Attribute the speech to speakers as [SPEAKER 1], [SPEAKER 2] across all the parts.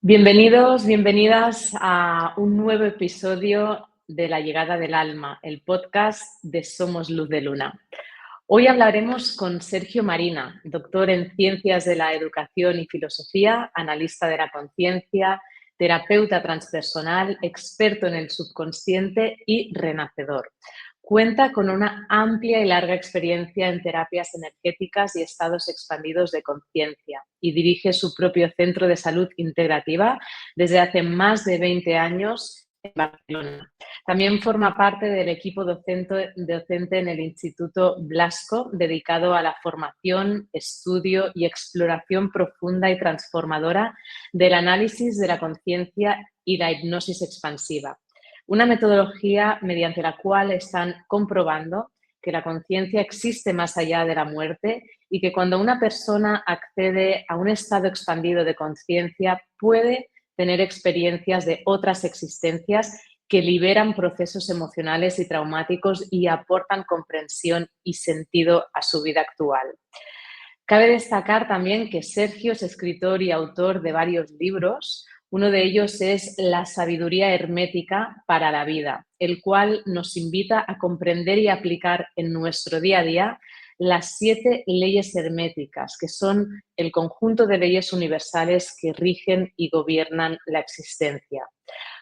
[SPEAKER 1] Bienvenidos, bienvenidas a un nuevo episodio de La Llegada del Alma, el podcast de Somos Luz de Luna. Hoy hablaremos con Sergio Marina, doctor en Ciencias de la Educación y Filosofía, analista de la conciencia, terapeuta transpersonal, experto en el subconsciente y renacedor. Cuenta con una amplia y larga experiencia en terapias energéticas y estados expandidos de conciencia y dirige su propio centro de salud integrativa desde hace más de 20 años en Barcelona. También forma parte del equipo docente en el Instituto Blasco, dedicado a la formación, estudio y exploración profunda y transformadora del análisis de la conciencia y la hipnosis expansiva. Una metodología mediante la cual están comprobando que la conciencia existe más allá de la muerte y que cuando una persona accede a un estado expandido de conciencia puede tener experiencias de otras existencias que liberan procesos emocionales y traumáticos y aportan comprensión y sentido a su vida actual. Cabe destacar también que Sergio es escritor y autor de varios libros. Uno de ellos es La sabiduría hermética para la vida, el cual nos invita a comprender y aplicar en nuestro día a día las 7 leyes herméticas, que son el conjunto de leyes universales que rigen y gobiernan la existencia.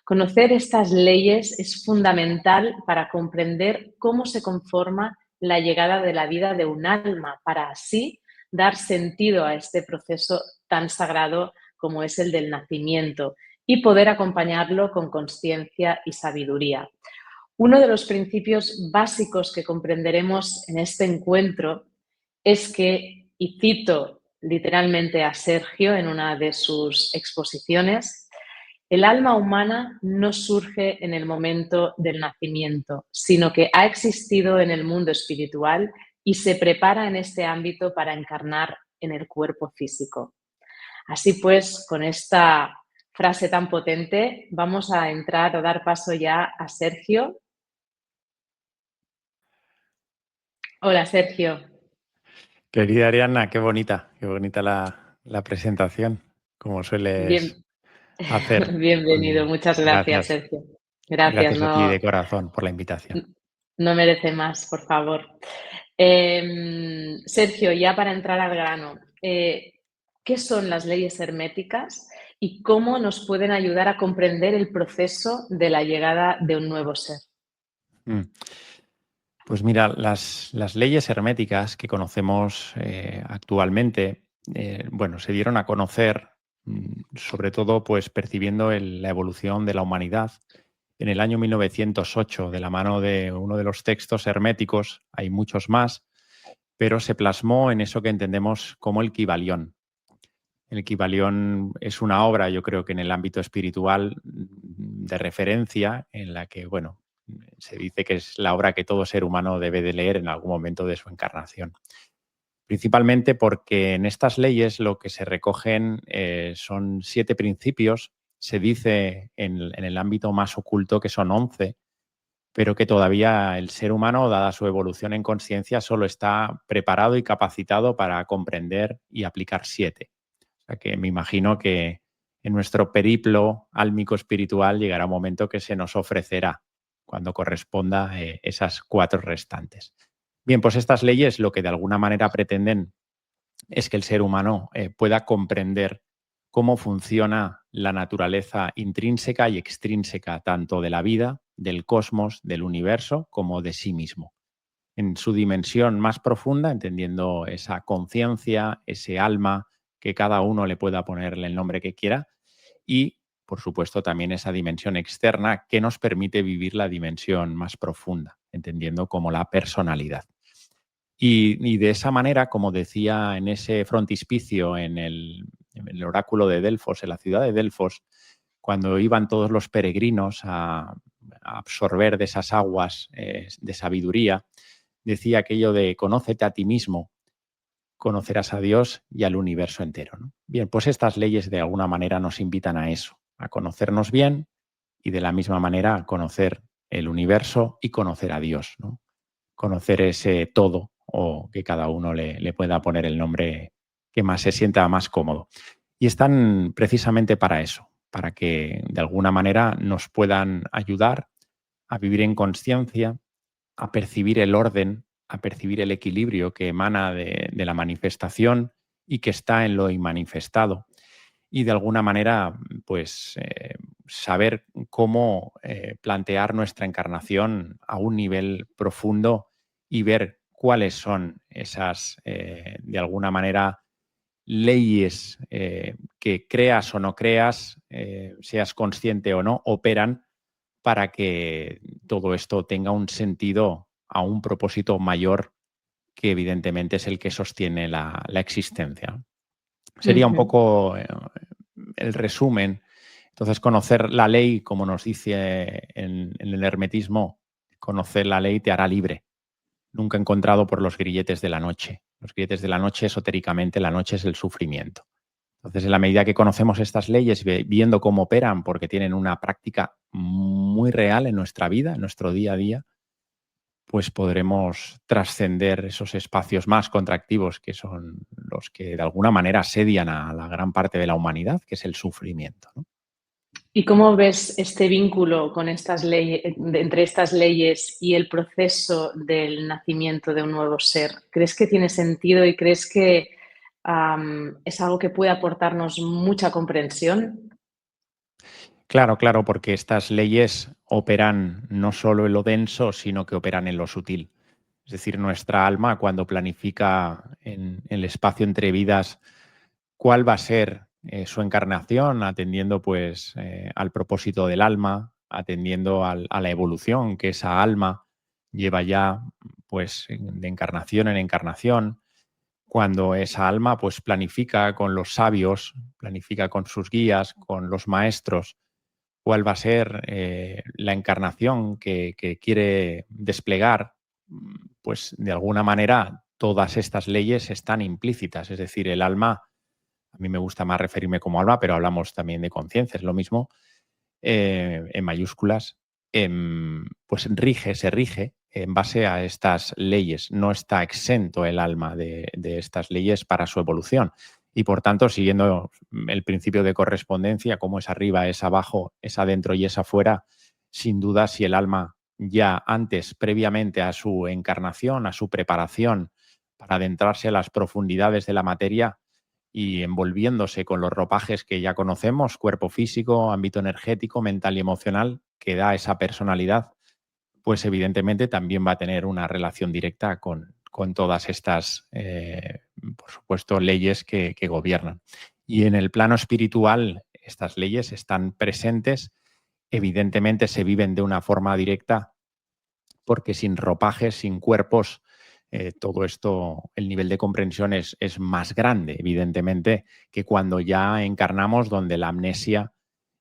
[SPEAKER 1] Conocer estas leyes es fundamental para comprender cómo se conforma la llegada de la vida de un alma, para así dar sentido a este proceso tan sagrado como es el del nacimiento y poder acompañarlo con conciencia y sabiduría. Uno de los principios básicos que comprenderemos en este encuentro es que, y cito literalmente a Sergio en una de sus exposiciones, el alma humana no surge en el momento del nacimiento, sino que ha existido en el mundo espiritual y se prepara en este ámbito para encarnar en el cuerpo físico. Así pues, con esta frase tan potente, vamos a entrar o dar paso ya a Sergio. Hola, Sergio.
[SPEAKER 2] Querida Ariana, qué bonita la presentación, como sueles
[SPEAKER 1] Bien,
[SPEAKER 2] hacer.
[SPEAKER 1] bienvenido. Muchas gracias,
[SPEAKER 2] Gracias,
[SPEAKER 1] Sergio. Gracias.
[SPEAKER 2] gracias a ti de
[SPEAKER 1] No,
[SPEAKER 2] corazón por la invitación.
[SPEAKER 1] no merece más, por favor. Sergio, ya para entrar al grano, ¿qué son las leyes herméticas y cómo nos pueden ayudar a comprender el proceso de la llegada de un nuevo ser?
[SPEAKER 2] Mm. Pues mira, las leyes herméticas que conocemos actualmente, se dieron a conocer sobre todo pues percibiendo la evolución de la humanidad en el año 1908 de la mano de uno de los textos herméticos. Hay muchos más, pero se plasmó en eso que entendemos como el Kybalión. El Kybalión es una obra, yo creo que en el ámbito espiritual, de referencia, en la que, se dice que es la obra que todo ser humano debe de leer en algún momento de su encarnación. Principalmente porque en estas leyes lo que se recogen son 7 principios. Se dice en el ámbito más oculto que son 11, pero que todavía el ser humano, dada su evolución en conciencia, solo está preparado y capacitado para comprender y aplicar 7. O sea que me imagino que en nuestro periplo álmico espiritual llegará un momento que se nos ofrecerá cuando corresponda esas 4 restantes. Bien, pues estas leyes lo que de alguna manera pretenden es que el ser humano pueda comprender cómo funciona la naturaleza intrínseca y extrínseca tanto de la vida, del cosmos, del universo, como de sí mismo. En su dimensión más profunda, entendiendo esa conciencia, ese alma, que cada uno le pueda ponerle el nombre que quiera, y, por supuesto, también esa dimensión externa que nos permite vivir la dimensión más profunda, entendiendo como la personalidad. Y de esa manera, como decía en ese frontispicio en el oráculo de Delfos, en la ciudad de Delfos, cuando iban todos los peregrinos a absorber de esas aguas de sabiduría, decía aquello de conócete a ti mismo, conocerás a Dios y al universo entero, ¿no? Bien, pues estas leyes de alguna manera nos invitan a eso, a conocernos bien y de la misma manera a conocer el universo y conocer a Dios, ¿no? Conocer ese todo, o que cada uno le pueda poner el nombre que más se sienta más cómodo. Y están precisamente para eso, para que de alguna manera nos puedan ayudar a vivir en consciencia, a percibir el orden, a percibir el equilibrio que emana de la manifestación y que está en lo inmanifestado. Y de alguna manera, pues saber cómo plantear nuestra encarnación a un nivel profundo y ver cuáles son esas, de alguna manera, leyes que creas o no creas, seas consciente o no, operan para que todo esto tenga un sentido a un propósito mayor que evidentemente es el que sostiene la existencia. Sería un
[SPEAKER 1] Ujú.
[SPEAKER 2] poco el resumen. Entonces, conocer la ley, como nos dice en el hermetismo, conocer la ley te hará libre. Nunca encontrado por los grilletes de la noche. Los grilletes de la noche, esotéricamente, la noche es el sufrimiento. Entonces, en la medida que conocemos estas leyes, viendo cómo operan, porque tienen una práctica muy real en nuestra vida, en nuestro día a día, pues podremos trascender esos espacios más contractivos que son los que de alguna manera asedian a la gran parte de la humanidad, que es el sufrimiento, ¿no?
[SPEAKER 1] ¿Y cómo ves este vínculo con estas leyes, entre estas leyes y el proceso del nacimiento de un nuevo ser? ¿Crees que tiene sentido y crees que es algo que puede aportarnos mucha comprensión?
[SPEAKER 2] Claro, claro, porque estas leyes operan no solo en lo denso, sino que operan en lo sutil. Es decir, nuestra alma cuando planifica en el espacio entre vidas cuál va a ser su encarnación, atendiendo pues al propósito del alma, atendiendo a la evolución que esa alma lleva ya pues de encarnación en encarnación, cuando esa alma pues planifica con los sabios, planifica con sus guías, con los maestros, cuál va a ser la encarnación que quiere desplegar, pues de alguna manera todas estas leyes están implícitas, es decir, el alma, a mí me gusta más referirme como alma, pero hablamos también de conciencia, es lo mismo, en mayúsculas, pues se rige en base a estas leyes. No está exento el alma de estas leyes para su evolución. Y por tanto, siguiendo el principio de correspondencia, como es arriba, es abajo, es adentro y es afuera, sin duda, si el alma ya antes, previamente a su encarnación, a su preparación para adentrarse a las profundidades de la materia, y envolviéndose con los ropajes que ya conocemos, cuerpo físico, ámbito energético, mental y emocional, que da esa personalidad, pues evidentemente también va a tener una relación directa con todas estas, por supuesto, leyes que gobiernan. Y en el plano espiritual, estas leyes están presentes, evidentemente se viven de una forma directa porque sin ropajes, sin cuerpos, todo esto, el nivel de comprensión es más grande, evidentemente, que cuando ya encarnamos donde la amnesia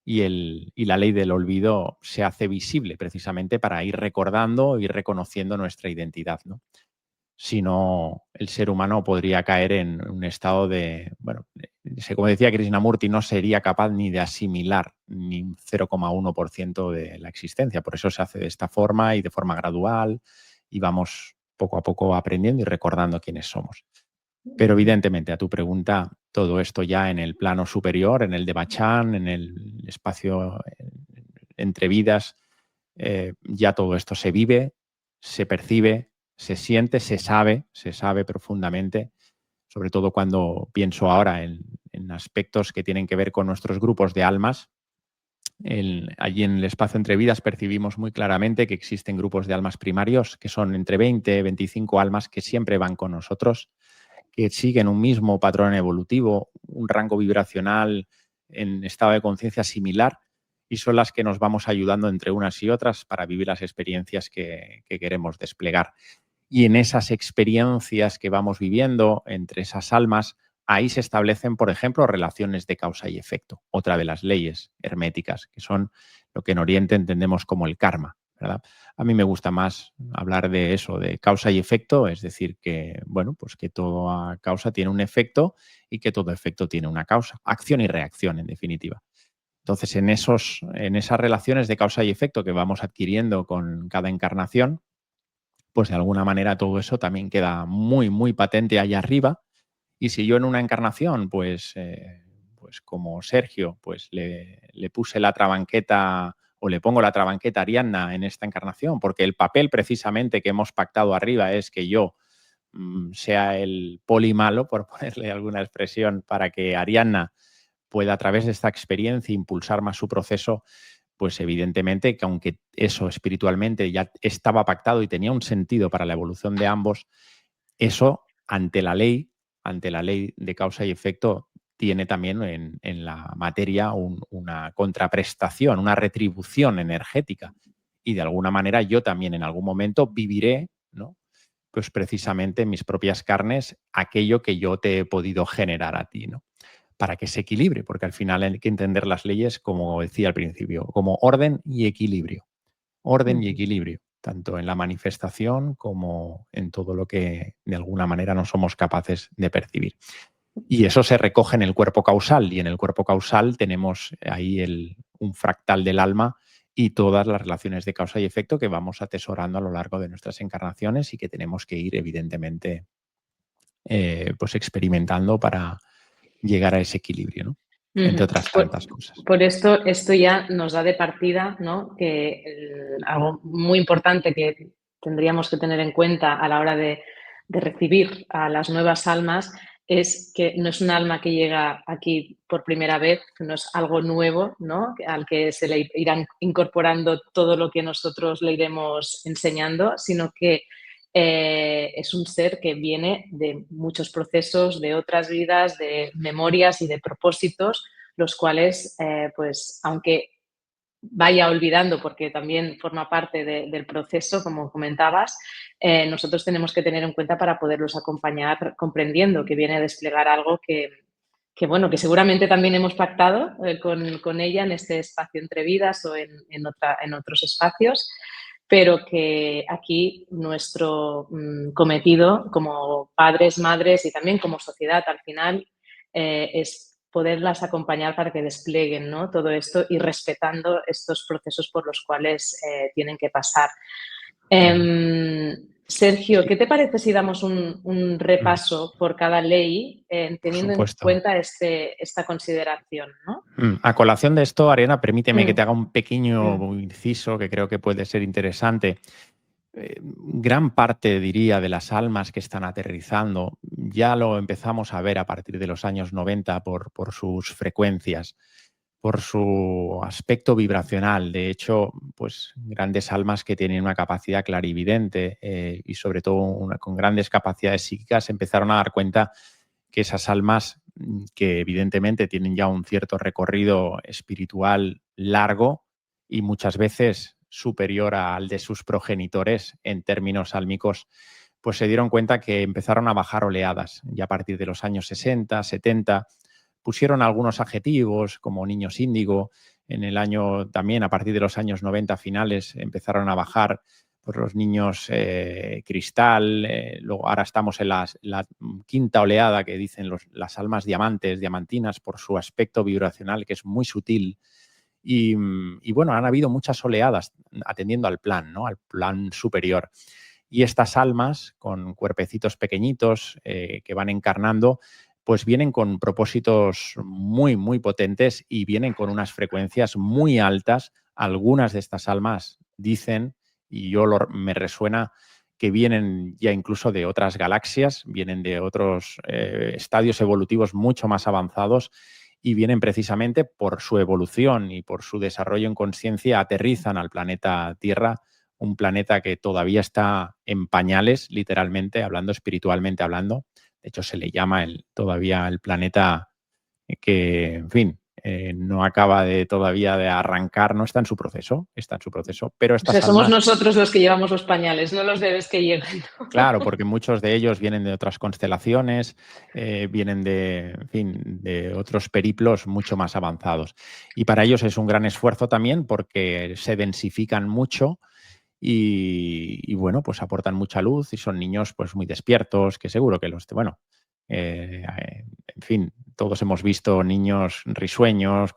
[SPEAKER 2] y la ley del olvido se hace visible precisamente para ir recordando y reconociendo nuestra identidad, ¿no? Si no, el ser humano podría caer en un estado de, bueno, como decía Krishnamurti, no sería capaz ni de asimilar ni un 0,1% de la existencia. Por eso se hace de esta forma y de forma gradual y vamos poco a poco aprendiendo y recordando quiénes somos. Pero evidentemente, a tu pregunta, todo esto ya en el plano superior, en el de Bachan, en el espacio entre vidas, ya todo esto se vive, se percibe, se siente, se sabe profundamente, sobre todo cuando pienso ahora en aspectos que tienen que ver con nuestros grupos de almas. Allí en el espacio entre vidas percibimos muy claramente que existen grupos de almas primarios que son entre 20 y 25 almas que siempre van con nosotros, que siguen un mismo patrón evolutivo, un rango vibracional en estado de conciencia similar y son las que nos vamos ayudando entre unas y otras para vivir las experiencias que queremos desplegar. Y en esas experiencias que vamos viviendo entre esas almas, ahí se establecen, por ejemplo, relaciones de causa y efecto, otra de las leyes herméticas, que son lo que en Oriente entendemos como el karma, ¿verdad? A mí me gusta más hablar de eso, de causa y efecto, es decir, que, bueno, pues que toda causa tiene un efecto y que todo efecto tiene una causa, acción y reacción, en definitiva. Entonces, en esas relaciones de causa y efecto que vamos adquiriendo con cada encarnación, pues de alguna manera todo eso también queda muy, muy patente allá arriba. Y si yo en una encarnación, pues como Sergio, pues le le puse la trabanqueta o le pongo la trabanqueta a Ariadna en esta encarnación, porque el papel precisamente que hemos pactado arriba es que yo sea el poli malo, por ponerle alguna expresión, para que Ariadna pueda a través de esta experiencia impulsar más su proceso, pues evidentemente que aunque eso espiritualmente ya estaba pactado y tenía un sentido para la evolución de ambos, eso ante la ley de causa y efecto, tiene también en la materia una contraprestación, una retribución energética. Y de alguna manera yo también en algún momento viviré, ¿no?, pues precisamente en mis propias carnes aquello que yo te he podido generar a ti, ¿no? Para que se equilibre, porque al final hay que entender las leyes, como decía al principio, como orden y equilibrio. Orden y
[SPEAKER 1] Ujú.
[SPEAKER 2] equilibrio, tanto en la manifestación como en todo lo que de alguna manera no somos capaces de percibir. Y eso se recoge en el cuerpo causal, y en el cuerpo causal tenemos ahí un fractal del alma y todas las relaciones de causa y efecto que vamos atesorando a lo largo de nuestras encarnaciones y que tenemos que ir, evidentemente, pues experimentando para llegar a ese equilibrio, ¿no? Entre
[SPEAKER 1] Ujú.
[SPEAKER 2] otras
[SPEAKER 1] Por,
[SPEAKER 2] tantas cosas.
[SPEAKER 1] por esto ya nos da de partida, ¿no?, que algo muy importante que tendríamos que tener en cuenta a la hora de recibir a las nuevas almas es que no es un alma que llega aquí por primera vez, no es algo nuevo, ¿no?, al que se le irán incorporando todo lo que nosotros le iremos enseñando, sino que es un ser que viene de muchos procesos, de otras vidas, de memorias y de propósitos, los cuales, pues, aunque vaya olvidando, porque también forma parte del proceso, como comentabas, nosotros tenemos que tener en cuenta para poderlos acompañar, comprendiendo que viene a desplegar algo bueno, que seguramente también hemos pactado con ella en este espacio entre vidas o en otros espacios, pero que aquí nuestro cometido como padres, madres y también como sociedad al final es poderlas acompañar para que desplieguen, ¿no?, todo esto y respetando estos procesos por los cuales tienen que pasar.
[SPEAKER 2] Claro.
[SPEAKER 1] Sergio,
[SPEAKER 2] Sí.
[SPEAKER 1] ¿qué te parece si damos un repaso por cada ley
[SPEAKER 2] Por
[SPEAKER 1] teniendo en
[SPEAKER 2] supuesto.
[SPEAKER 1] cuenta esta consideración, ¿no?
[SPEAKER 2] A colación de esto, Ariana, permíteme que
[SPEAKER 1] Mm,
[SPEAKER 2] te haga un pequeño
[SPEAKER 1] mm,
[SPEAKER 2] inciso que creo que puede ser interesante. Gran parte, diría, de las almas que están aterrizando ya lo empezamos a ver a partir de los años 90 por sus frecuencias, por su aspecto vibracional. De hecho, pues grandes almas que tienen una capacidad clarividente y sobre todo con grandes capacidades psíquicas empezaron a dar cuenta que esas almas que evidentemente tienen ya un cierto recorrido espiritual largo y muchas veces superior al de sus progenitores en términos álmicos, pues se dieron cuenta que empezaron a bajar oleadas. Y a partir de los años 60, 70, pusieron algunos adjetivos como niños índigo. En el año también, a partir de los años 90 finales, empezaron a bajar pues, los niños cristal. Luego ahora estamos en la quinta oleada que dicen las almas diamantes, diamantinas, por su aspecto vibracional que es muy sutil. Y bueno, han habido muchas oleadas atendiendo al plan, ¿no?, al plan superior. Y estas almas, con cuerpecitos pequeñitos que van encarnando, pues vienen con propósitos muy, muy potentes y vienen con unas frecuencias muy altas. Algunas de estas almas dicen, y me resuena, que vienen ya incluso de otras galaxias, vienen de otros estadios evolutivos mucho más avanzados y vienen precisamente por su evolución y por su desarrollo en conciencia, aterrizan al planeta Tierra, un planeta que todavía está en pañales, literalmente hablando, espiritualmente hablando. De hecho, se le llama todavía el planeta que, en fin, no acaba todavía de arrancar, no está en su proceso, pero
[SPEAKER 1] O sea,
[SPEAKER 2] estas
[SPEAKER 1] somos
[SPEAKER 2] almas,
[SPEAKER 1] nosotros los que llevamos los pañales, no los bebés que llegan.
[SPEAKER 2] claro, porque muchos de ellos vienen de otras constelaciones, vienen en fin, de otros periplos mucho más avanzados. Y para ellos es un gran esfuerzo también porque se densifican mucho y bueno, pues aportan mucha luz y son niños pues muy despiertos, que seguro que en fin, todos hemos visto niños risueños,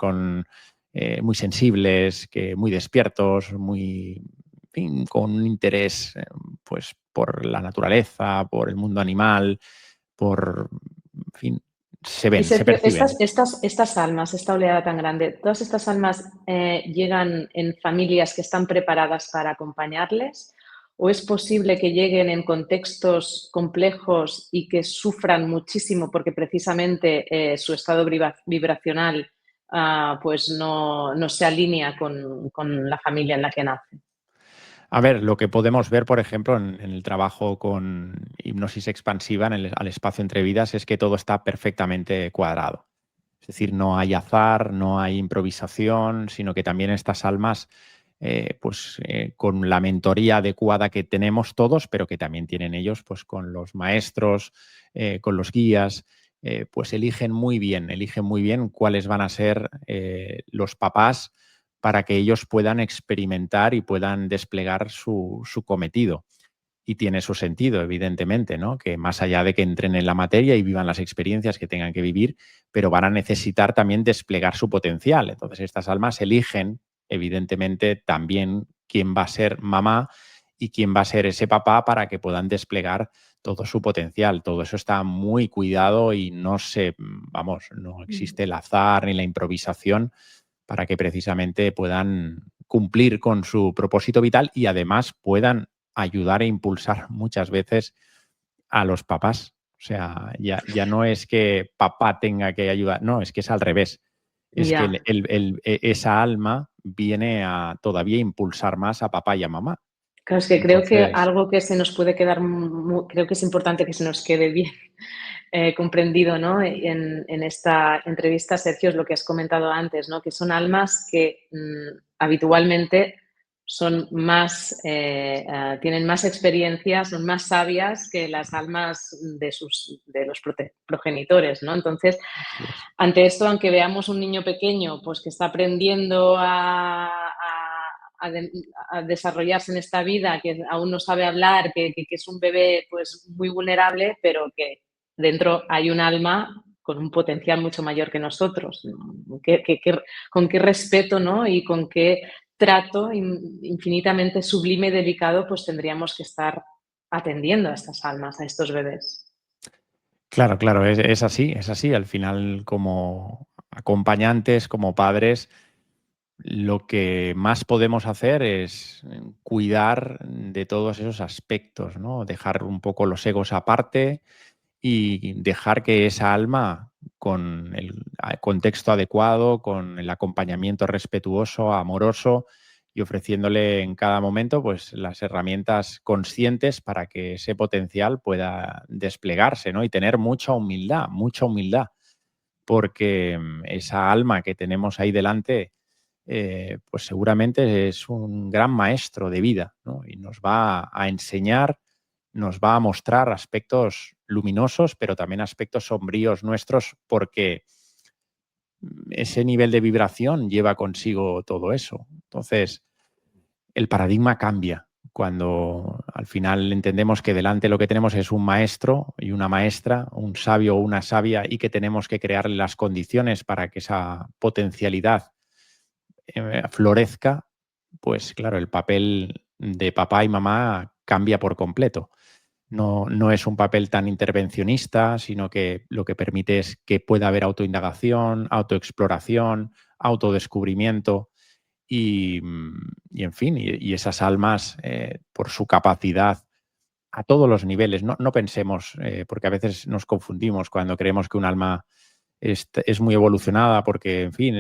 [SPEAKER 2] muy sensibles, muy despiertos, en fin, con un interés pues por la naturaleza, por el mundo animal, en fin, se
[SPEAKER 1] Y
[SPEAKER 2] ven, se
[SPEAKER 1] Sergio,
[SPEAKER 2] perciben.
[SPEAKER 1] estas almas, esta oleada tan grande, ¿todas estas almas llegan en familias que están preparadas para acompañarles? ¿O es posible que lleguen en contextos complejos y que sufran muchísimo porque precisamente su estado vibracional pues no se alinea con la familia en la que nace?
[SPEAKER 2] A ver, lo que podemos ver, por ejemplo, en el trabajo con hipnosis expansiva en al espacio entre vidas es que todo está perfectamente cuadrado. Es decir, no hay azar, no hay improvisación, sino que también estas almas, con la mentoría adecuada que tenemos todos, pero que también tienen ellos, pues con los maestros, con los guías, pues eligen muy bien cuáles van a ser los papás para que ellos puedan experimentar y puedan desplegar su cometido. Y tiene su sentido, evidentemente, ¿no? Que más allá de que entren en la materia y vivan las experiencias que tengan que vivir, pero van a necesitar también desplegar su potencial. Entonces, estas almas eligen, evidentemente, también quién va a ser mamá y quién va a ser ese papá para que puedan desplegar todo su potencial. Todo eso está muy cuidado y no
[SPEAKER 1] Mm.
[SPEAKER 2] existe el azar ni la improvisación para que precisamente puedan cumplir con su propósito vital y además puedan ayudar e impulsar muchas veces a los papás. O sea, ya no es que papá tenga que ayudar, no, es que es al revés. Es que
[SPEAKER 1] Ya.
[SPEAKER 2] esa alma viene a todavía impulsar más a papá y a mamá.
[SPEAKER 1] Claro, es que creo que
[SPEAKER 2] Entonces,
[SPEAKER 1] algo que se nos puede quedar, creo que es importante que se nos quede bien comprendido, ¿no? En esta entrevista, Sergio, es lo que has comentado antes, ¿no? Que son almas que habitualmente son más, tienen más experiencias, son más sabias que las almas de los progenitores, ¿no? Entonces,
[SPEAKER 2] así es.
[SPEAKER 1] ante esto, aunque veamos un niño pequeño, pues que está aprendiendo a de- a desarrollarse en esta vida, que aún no sabe hablar, que es un bebé pues muy vulnerable, pero que dentro hay un alma con un potencial mucho mayor que nosotros. ¿No? Con qué respeto, ¿no? Y con qué trato infinitamente sublime y delicado pues tendríamos que estar atendiendo a estas almas, a estos bebés.
[SPEAKER 2] Claro, claro, es así, es así. Al final, como acompañantes, como padres, lo que más podemos hacer es cuidar de todos esos aspectos, ¿no? Dejar un poco los egos aparte y dejar que esa alma, con el contexto adecuado, con el acompañamiento respetuoso, amoroso y ofreciéndole en cada momento pues, las herramientas conscientes para que ese potencial pueda desplegarse, ¿no? Y tener mucha humildad, porque esa alma que tenemos ahí delante pues seguramente es un gran maestro de vida, ¿no? Y nos va a enseñar, nos va a mostrar aspectos luminosos, pero también aspectos sombríos nuestros, porque ese nivel de vibración lleva consigo todo eso. Entonces, el paradigma cambia cuando al final entendemos que delante lo que tenemos es un maestro y una maestra, un sabio o una sabia, y que tenemos que crearle las condiciones para que esa potencialidad florezca, pues claro, el papel de papá y mamá cambia por completo. No es un papel tan intervencionista, sino que lo que permite es que pueda haber autoindagación, autoexploración, autodescubrimiento y en fin, y esas almas, por su capacidad a todos los niveles, no pensemos, porque a veces nos confundimos cuando creemos que un alma es muy evolucionada porque, en fin,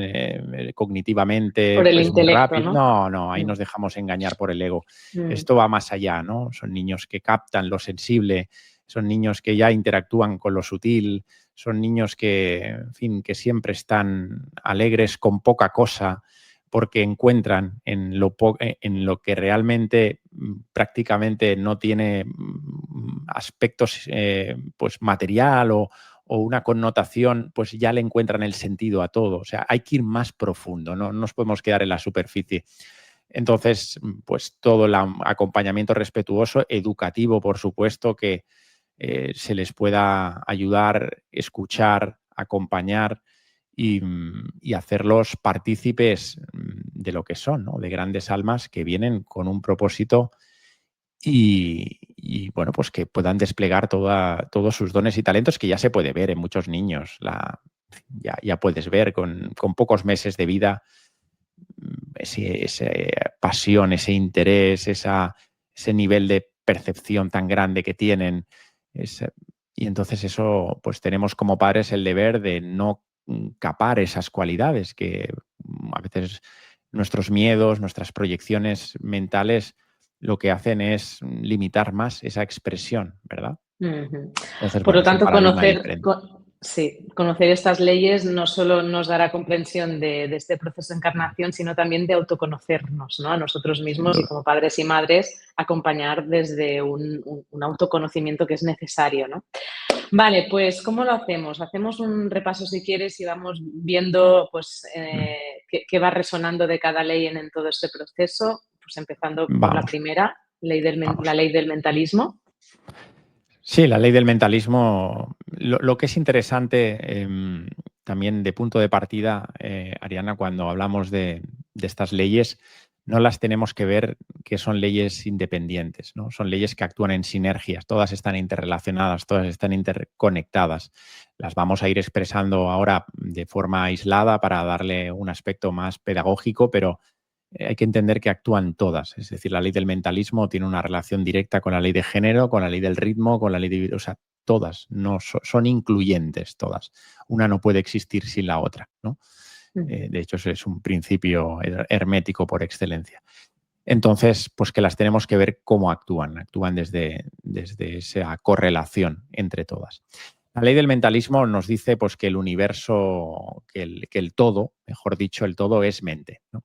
[SPEAKER 1] Por
[SPEAKER 2] cognitivamente
[SPEAKER 1] el
[SPEAKER 2] es muy
[SPEAKER 1] intelecto,
[SPEAKER 2] rápido.
[SPEAKER 1] ¿no?
[SPEAKER 2] No, no, ahí
[SPEAKER 1] Mm,
[SPEAKER 2] nos dejamos engañar por el ego.
[SPEAKER 1] mm.
[SPEAKER 2] Esto va más allá, ¿no? Son niños que captan lo sensible, son niños que ya interactúan con lo sutil, son niños que, en fin, que siempre están alegres con poca cosa porque encuentran en lo que realmente prácticamente no tiene aspectos pues material o una connotación, pues ya le encuentran el sentido a todo. O sea, hay que ir más profundo, no nos podemos quedar en la superficie. Entonces, pues todo el acompañamiento respetuoso, educativo, por supuesto, que se les pueda ayudar, escuchar, acompañar y hacerlos partícipes de lo que son, ¿no? De grandes almas que vienen con un propósito bueno, pues que puedan desplegar todos sus dones y talentos, que ya se puede ver en muchos niños. Ya puedes ver con pocos meses de vida esa pasión, ese interés, ese nivel de percepción tan grande que tienen. Y entonces eso, pues tenemos como padres el deber de no capar esas cualidades que a veces nuestros miedos, nuestras proyecciones mentales lo que hacen es limitar más esa expresión, ¿verdad?
[SPEAKER 1] Ujú.
[SPEAKER 2] Entonces,
[SPEAKER 1] Por
[SPEAKER 2] bueno,
[SPEAKER 1] lo
[SPEAKER 2] es
[SPEAKER 1] tanto,
[SPEAKER 2] un paradigma diferente.
[SPEAKER 1] sí, conocer estas leyes no solo nos dará comprensión de este proceso de encarnación, sino también de autoconocernos, ¿no? A nosotros
[SPEAKER 2] Sin
[SPEAKER 1] mismos y
[SPEAKER 2] duda.
[SPEAKER 1] como padres y madres acompañar desde un autoconocimiento que es necesario, ¿no? Vale, pues ¿cómo lo hacemos? Hacemos un repaso si quieres y vamos viendo pues, qué va resonando de cada ley en todo este proceso, pues empezando por la
[SPEAKER 2] Vamos,
[SPEAKER 1] primera, la
[SPEAKER 2] vamos.
[SPEAKER 1] ley del mentalismo.
[SPEAKER 2] Sí, la ley del mentalismo, lo que es interesante también de punto de partida, Ariana, cuando hablamos de estas leyes, no las tenemos que ver que son leyes independientes, ¿no? Son leyes que actúan en sinergias, todas están interrelacionadas, todas están interconectadas. Las vamos a ir expresando ahora de forma aislada para darle un aspecto más pedagógico, pero hay que entender que actúan todas. Es decir, la ley del mentalismo tiene una relación directa con la ley de género, con la ley del ritmo, con la ley de... O sea, todas, no, son incluyentes todas. Una no puede existir sin la otra, ¿no? De hecho, eso es un principio hermético por excelencia. Entonces, pues que las tenemos que ver cómo actúan. Actúan desde esa correlación entre todas. La ley del mentalismo nos dice pues, que el universo, que el todo, mejor dicho, el todo es mente, ¿no?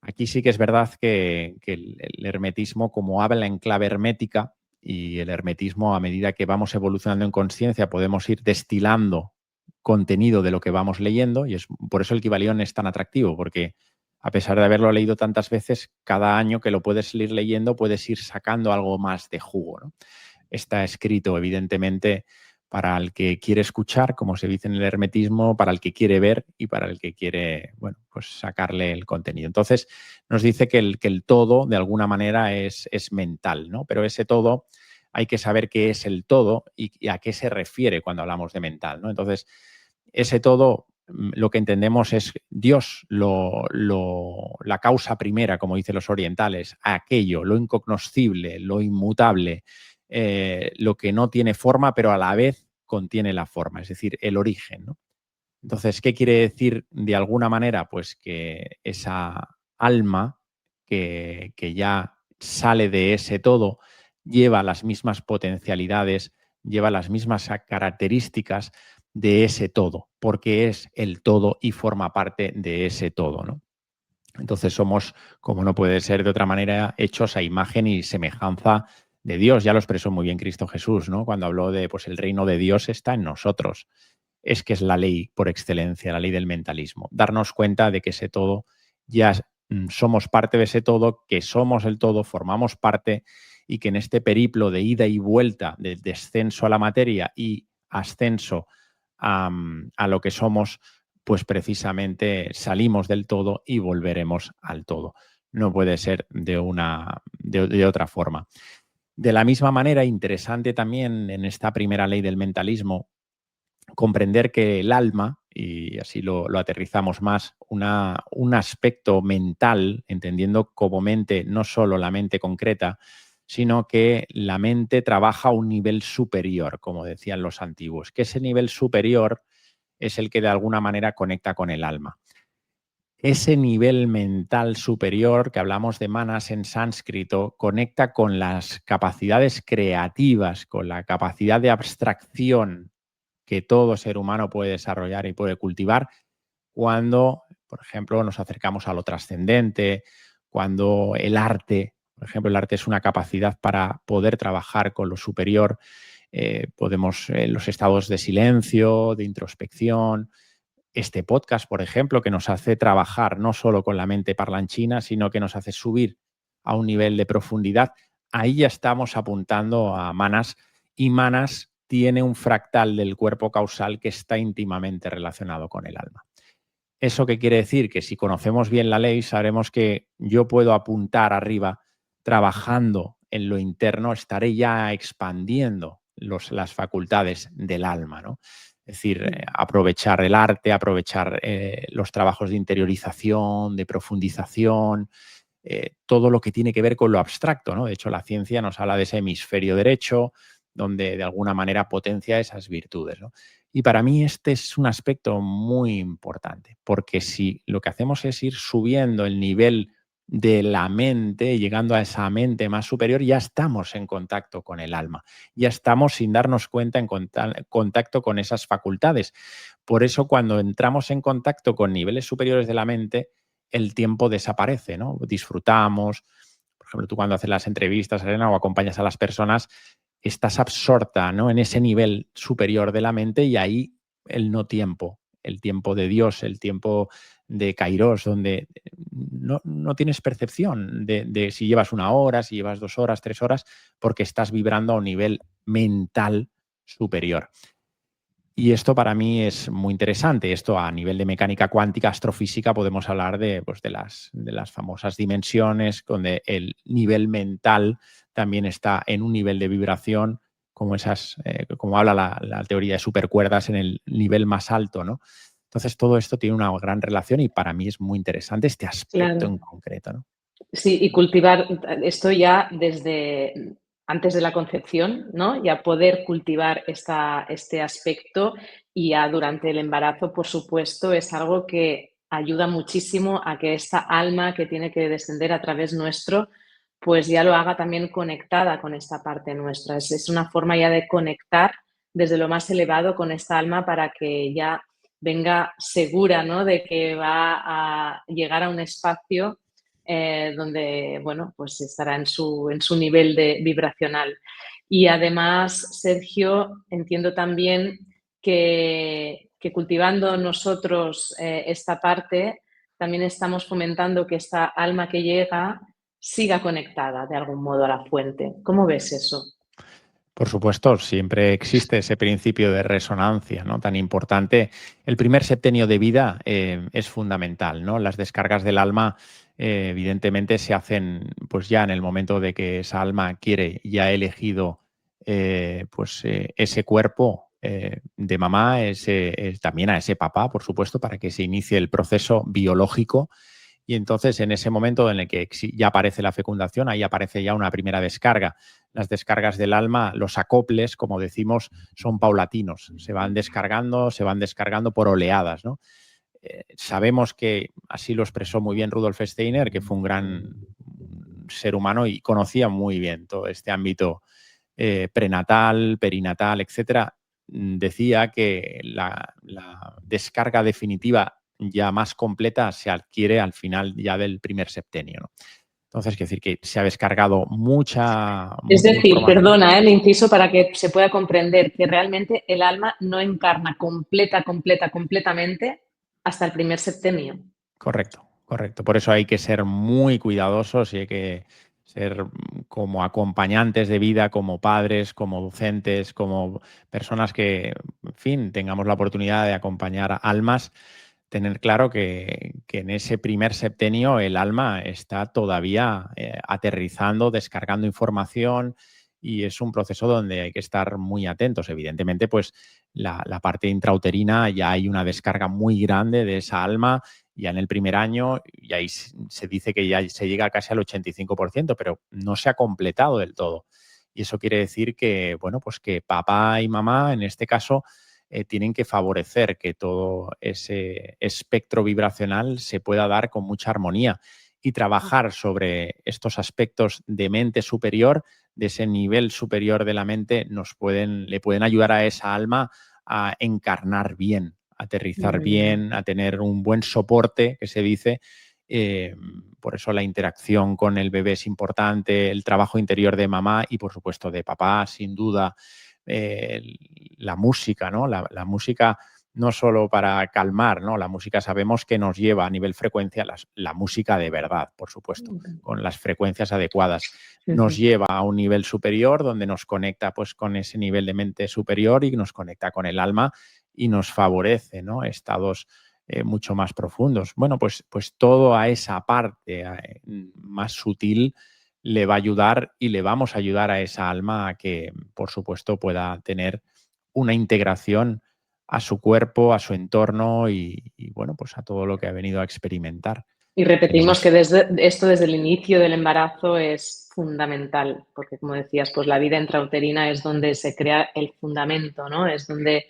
[SPEAKER 2] Aquí sí que es verdad que el hermetismo, como habla en clave hermética, y el hermetismo, a medida que vamos evolucionando en conciencia, podemos ir destilando contenido de lo que vamos leyendo, y es por eso el Kybalión es tan atractivo, porque a pesar de haberlo leído tantas veces, cada año que lo puedes ir leyendo, puedes ir sacando algo más de jugo, ¿no? Está escrito, evidentemente, para el que quiere escuchar, como se dice en el hermetismo, para el que quiere ver y para el que quiere, bueno, pues sacarle el contenido. Entonces, nos dice que el todo, de alguna manera, es mental, ¿no? Pero ese todo hay que saber qué es el todo y a qué se refiere cuando hablamos de mental, ¿no? Entonces, ese todo, lo que entendemos es Dios, la causa primera, como dicen los orientales, aquello, lo incognoscible, lo inmutable, lo que no tiene forma, pero a la vez contiene la forma, es decir, el origen, ¿no? Entonces, ¿qué quiere decir de alguna manera? Pues que esa alma que ya sale de ese todo lleva las mismas potencialidades, lleva las mismas características de ese todo, porque es el todo y forma parte de ese todo, ¿no? Entonces somos, como no puede ser de otra manera, hechos a imagen y semejanza de Dios. Ya lo expresó muy bien Cristo Jesús, ¿no? Cuando habló de, pues el reino de Dios está en nosotros. Es que es la ley por excelencia, la ley del mentalismo. Darnos cuenta de que ese todo ya somos parte de ese todo, que somos el todo, formamos parte y que en este periplo de ida y vuelta, de descenso a la materia y ascenso a lo que somos, pues precisamente salimos del todo y volveremos al todo. No puede ser de otra forma. De la misma manera, interesante también en esta primera ley del mentalismo, comprender que el alma, y así lo aterrizamos más, un aspecto mental, entendiendo como mente no solo la mente concreta, sino que la mente trabaja a un nivel superior, como decían los antiguos, que ese nivel superior es el que de alguna manera conecta con el alma. Ese nivel mental superior que hablamos de manas en sánscrito conecta con las capacidades creativas, con la capacidad de abstracción que todo ser humano puede desarrollar y puede cultivar cuando, por ejemplo, nos acercamos a lo trascendente, cuando el arte, por ejemplo, el arte es una capacidad para poder trabajar con lo superior, podemos en los estados de silencio, de introspección, este podcast, por ejemplo, que nos hace trabajar no solo con la mente parlanchina, sino que nos hace subir a un nivel de profundidad, ahí ya estamos apuntando a Manas, y Manas tiene un fractal del cuerpo causal que está íntimamente relacionado con el alma. ¿Eso qué quiere decir? Que si conocemos bien la ley, sabremos que yo puedo apuntar arriba trabajando en lo interno, estaré ya expandiendo las facultades del alma, ¿no? Es decir, aprovechar el arte, aprovechar los trabajos de interiorización, de profundización, todo lo que tiene que ver con lo abstracto, ¿no? De hecho, la ciencia nos habla de ese hemisferio derecho, donde de alguna manera potencia esas virtudes, ¿no? Y para mí este es un aspecto muy importante, porque si lo que hacemos es ir subiendo el nivel de la mente, llegando a esa mente más superior, ya estamos en contacto con el alma, ya estamos sin darnos cuenta en contacto con esas facultades. Por eso cuando entramos en contacto con niveles superiores de la mente, el tiempo desaparece, ¿no? Disfrutamos. Por ejemplo, tú cuando haces las entrevistas, Elena, o acompañas a las personas, estás absorta, ¿no? En ese nivel superior de la mente y ahí el no tiempo, el tiempo de Dios, el tiempo de Kairos, donde no tienes percepción de si llevas 1 hora, si llevas 2 horas, 3 horas, porque estás vibrando a un nivel mental superior. Y esto para mí es muy interesante. Esto a nivel de mecánica cuántica, astrofísica, podemos hablar pues de las famosas dimensiones, donde el nivel mental también está en un nivel de vibración, como habla la teoría de supercuerdas, en el nivel más alto, ¿no? Entonces, todo esto tiene una gran relación y para mí es muy interesante este aspecto
[SPEAKER 1] Claro.
[SPEAKER 2] en concreto, ¿no?
[SPEAKER 1] Sí, y cultivar esto ya desde antes de la concepción, ¿no? Ya poder cultivar este aspecto y ya durante el embarazo, por supuesto, es algo que ayuda muchísimo a que esta alma que tiene que descender a través nuestro, pues ya lo haga también conectada con esta parte nuestra. Es una forma ya de conectar desde lo más elevado con esta alma para que ya venga segura, ¿no? De que va a llegar a un espacio donde, bueno, pues estará en su nivel vibracional. Y además, Sergio, entiendo también que cultivando nosotros esta parte, también estamos fomentando que esta alma que llega siga conectada de algún modo a la fuente. ¿Cómo ves eso?
[SPEAKER 2] Por supuesto, siempre existe ese principio de resonancia, ¿no? Tan importante. El primer septenio de vida es fundamental, ¿no? Las descargas del alma, evidentemente, se hacen pues ya en el momento de que esa alma quiere y ha elegido ese cuerpo de mamá, también a ese papá, por supuesto, para que se inicie el proceso biológico. Y entonces, en ese momento en el que ya aparece la fecundación, ahí aparece ya una primera descarga. Las descargas del alma, los acoples, como decimos, son paulatinos. Se van descargando por oleadas, ¿no? Sabemos que así lo expresó muy bien Rudolf Steiner, que fue un gran ser humano y conocía muy bien todo este ámbito prenatal, perinatal, etcétera. Decía que la descarga definitiva ya más completa se adquiere al final ya del primer septenio, ¿no? Entonces, quiero decir que se ha descargado
[SPEAKER 1] Es
[SPEAKER 2] mucha
[SPEAKER 1] decir,
[SPEAKER 2] información.
[SPEAKER 1] perdona, el inciso para que se pueda comprender que realmente el alma no encarna completamente hasta el primer septenio.
[SPEAKER 2] Correcto, correcto. Por eso hay que ser muy cuidadosos y hay que ser como acompañantes de vida, como padres, como docentes, como personas que, en fin, tengamos la oportunidad de acompañar almas, tener claro que en ese primer septenio el alma está todavía aterrizando, descargando información y es un proceso donde hay que estar muy atentos. Evidentemente, pues la parte intrauterina ya hay una descarga muy grande de esa alma ya en el primer año, y ahí se dice que ya se llega casi al 85%, pero no se ha completado del todo. Y eso quiere decir que, bueno, pues que papá y mamá, en este caso, tienen que favorecer que todo ese espectro vibracional se pueda dar con mucha armonía y trabajar sobre estos aspectos de mente superior, de ese nivel superior de la mente, le pueden ayudar a esa alma a encarnar bien, aterrizar bien, a tener un buen soporte, que se dice. Eh, por eso la interacción con el bebé es importante, el trabajo interior de mamá y, por supuesto, de papá, sin duda. Eh, la música, ¿no? La música no solo para calmar, ¿no? La música sabemos que nos lleva a nivel frecuencia, la música de verdad, por supuesto, con las frecuencias adecuadas. Nos lleva a un nivel superior donde nos conecta pues con ese nivel de mente superior y nos conecta con el alma y nos favorece, ¿no? Estados mucho más profundos. Bueno, pues todo a esa parte más sutil le va a ayudar y le vamos a ayudar a esa alma a que, por supuesto, pueda tener una integración a su cuerpo, a su entorno y bueno, pues a todo lo que ha venido a experimentar.
[SPEAKER 1] Y repetimos que
[SPEAKER 2] Tenemos
[SPEAKER 1] desde el inicio del embarazo es fundamental, porque como decías, pues la vida intrauterina es donde se crea el fundamento, ¿no? Es donde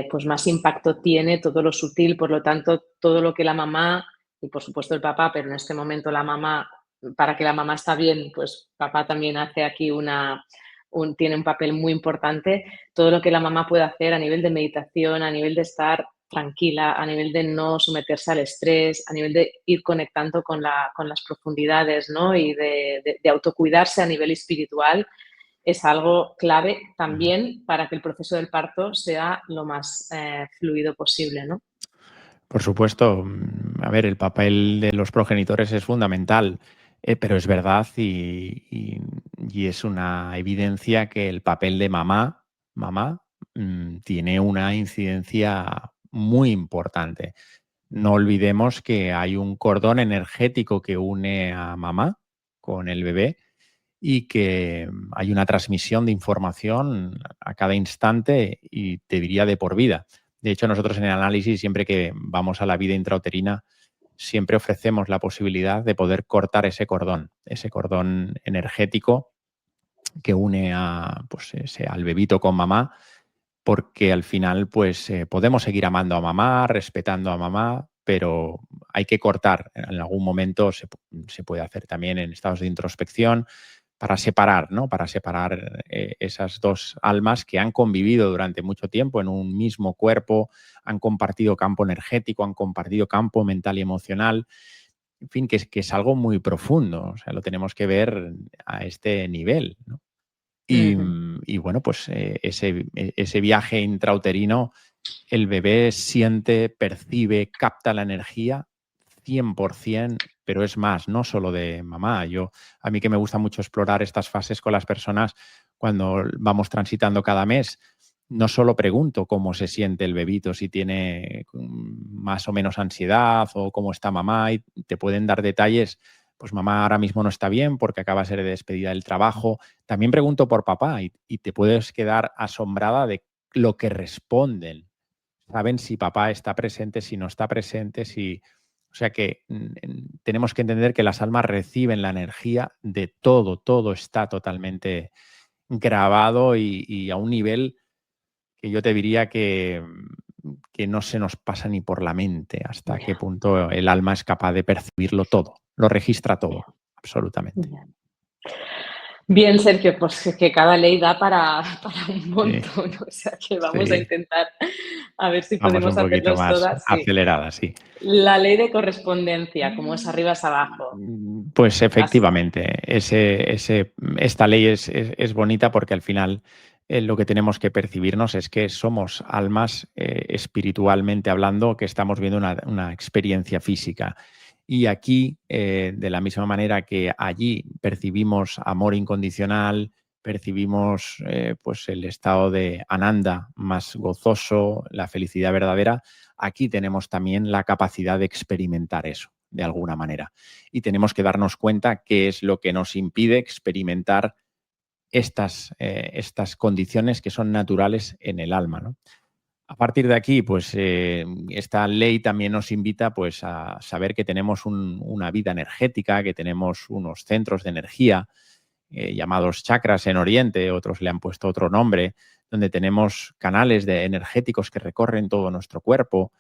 [SPEAKER 1] pues más impacto tiene todo lo sutil, por lo tanto, todo lo que la mamá y por supuesto el papá, pero en este momento la mamá, para que la mamá está bien, pues papá también hace aquí tiene un papel muy importante. Todo lo que la mamá puede hacer a nivel de meditación, a nivel de estar tranquila, a nivel de no someterse al estrés, a nivel de ir conectando con las profundidades, ¿no? Y de autocuidarse a nivel espiritual, es algo clave también para que el proceso del parto sea lo más fluido posible, ¿no?
[SPEAKER 2] por supuesto, a ver, el papel de los progenitores es fundamental, pero es verdad y es una evidencia que el papel de mamá, tiene una incidencia muy importante. No olvidemos que hay un cordón energético que une a mamá con el bebé y que hay una transmisión de información a cada instante y te diría de por vida. De hecho, nosotros en el análisis, siempre que vamos a la vida intrauterina, siempre ofrecemos la posibilidad de poder cortar ese cordón energético que une pues, al bebito con mamá, porque al final pues, podemos seguir amando a mamá, respetando a mamá, pero hay que cortar. En algún momento se puede hacer también en estados de introspección para separar, ¿no? Para separar esas dos almas que han convivido durante mucho tiempo en un mismo cuerpo, han compartido campo energético, han compartido campo mental y emocional. En fin, que es algo muy profundo. O sea, lo tenemos que ver a este nivel, ¿no?
[SPEAKER 1] Ujú.
[SPEAKER 2] Y bueno, pues ese viaje intrauterino, el bebé siente, percibe, capta la energía 100%, pero es más, no solo de mamá. A mí que me gusta mucho explorar estas fases con las personas cuando vamos transitando cada mes, no solo pregunto cómo se siente el bebito, si tiene más o menos ansiedad o cómo está mamá, y te pueden dar detalles. Pues mamá ahora mismo no está bien porque acaba de ser despedida del trabajo. También pregunto por papá y te puedes quedar asombrada de lo que responden. Saben si papá está presente, si no está presente, si... O sea que tenemos que entender que las almas reciben la energía de todo, todo está totalmente grabado y a un nivel que yo te diría que no se nos pasa ni por la mente hasta qué
[SPEAKER 1] Ya,
[SPEAKER 2] punto el alma es capaz de percibirlo todo, lo registra
[SPEAKER 1] ya,
[SPEAKER 2] todo, absolutamente.
[SPEAKER 1] ya. Bien, Sergio, pues es que cada ley da para un
[SPEAKER 2] Sí,
[SPEAKER 1] montón, o sea que vamos a
[SPEAKER 2] sí,
[SPEAKER 1] intentar a ver si
[SPEAKER 2] vamos un
[SPEAKER 1] podemos
[SPEAKER 2] poquito
[SPEAKER 1] hacerlos
[SPEAKER 2] más
[SPEAKER 1] todas, sí.
[SPEAKER 2] aceleradas, sí.
[SPEAKER 1] La ley de correspondencia, como es arriba es abajo.
[SPEAKER 2] Pues
[SPEAKER 1] Las-
[SPEAKER 2] efectivamente, esta ley es bonita porque al final lo que tenemos que percibirnos es que somos almas espiritualmente hablando que estamos viendo una experiencia física. Y aquí, de la misma manera que allí percibimos amor incondicional, percibimos pues el estado de Ananda más gozoso, la felicidad verdadera, aquí tenemos también la capacidad de experimentar eso de alguna manera. Y tenemos que darnos cuenta qué es lo que nos impide experimentar estas condiciones que son naturales en el alma, ¿no? A partir de aquí, pues esta ley también nos invita pues, a saber que tenemos una vida energética, que tenemos unos centros de energía llamados chakras en Oriente, otros le han puesto otro nombre, donde tenemos canales energéticos que recorren todo nuestro cuerpo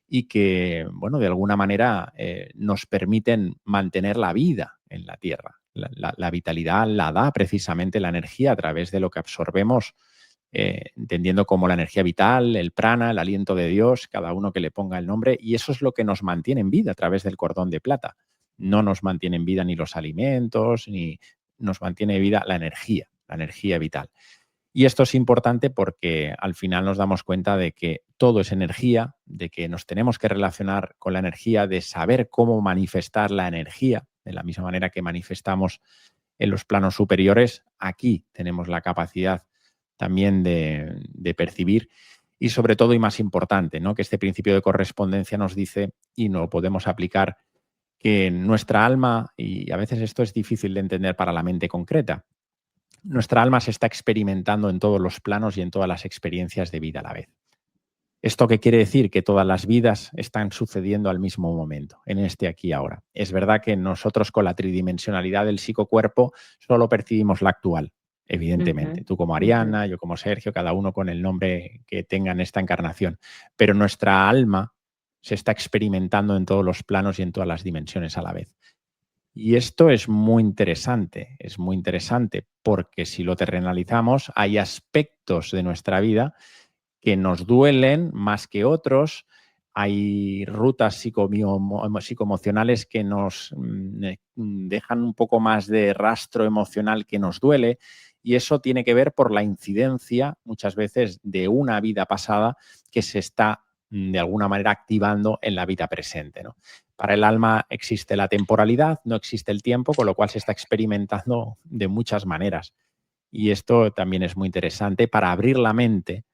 [SPEAKER 2] y que, bueno, de alguna manera nos permiten mantener la vida en la Tierra. La vitalidad la da precisamente la energía a través de lo que absorbemos, entendiendo como la energía vital, el prana, el aliento de Dios, cada uno que le ponga el nombre, y eso es lo que nos mantiene en vida a través del cordón de plata. No nos mantiene en vida ni los alimentos, ni nos mantiene vida la energía vital. Y esto es importante porque al final nos damos cuenta de que todo es energía, de que nos tenemos que relacionar con la energía, de saber cómo manifestar la energía, de la misma manera que manifestamos en los planos superiores. Aquí tenemos la capacidad también de percibir y sobre todo y más importante, ¿no? Que este principio de correspondencia nos dice y no podemos aplicar que nuestra alma, y a veces esto es difícil de entender para la mente concreta, nuestra alma se está experimentando en todos los planos y en todas las experiencias de vida a la vez. ¿Esto qué quiere decir? Que todas las vidas están sucediendo al mismo momento, en este aquí y ahora. Es verdad que nosotros con la tridimensionalidad del psicocuerpo solo percibimos la actual, evidentemente.
[SPEAKER 1] Ujú,
[SPEAKER 2] Tú como
[SPEAKER 1] ujú.
[SPEAKER 2] Ariana, yo como Sergio, cada uno con el nombre que tenga en esta encarnación. Pero nuestra alma se está experimentando en todos los planos y en todas las dimensiones a la vez. Y esto es muy interesante porque si lo terrenalizamos, hay aspectos de nuestra vida que nos duelen más que otros. Hay rutas psicoemocionales que nos dejan un poco más de rastro emocional que nos duele, y eso tiene que ver por la incidencia muchas veces de una vida pasada que se está de alguna manera activando en la vida presente, ¿no? Para el alma existe la temporalidad, no existe el tiempo, con lo cual se está experimentando de muchas maneras. Y esto también es muy interesante para abrir la mente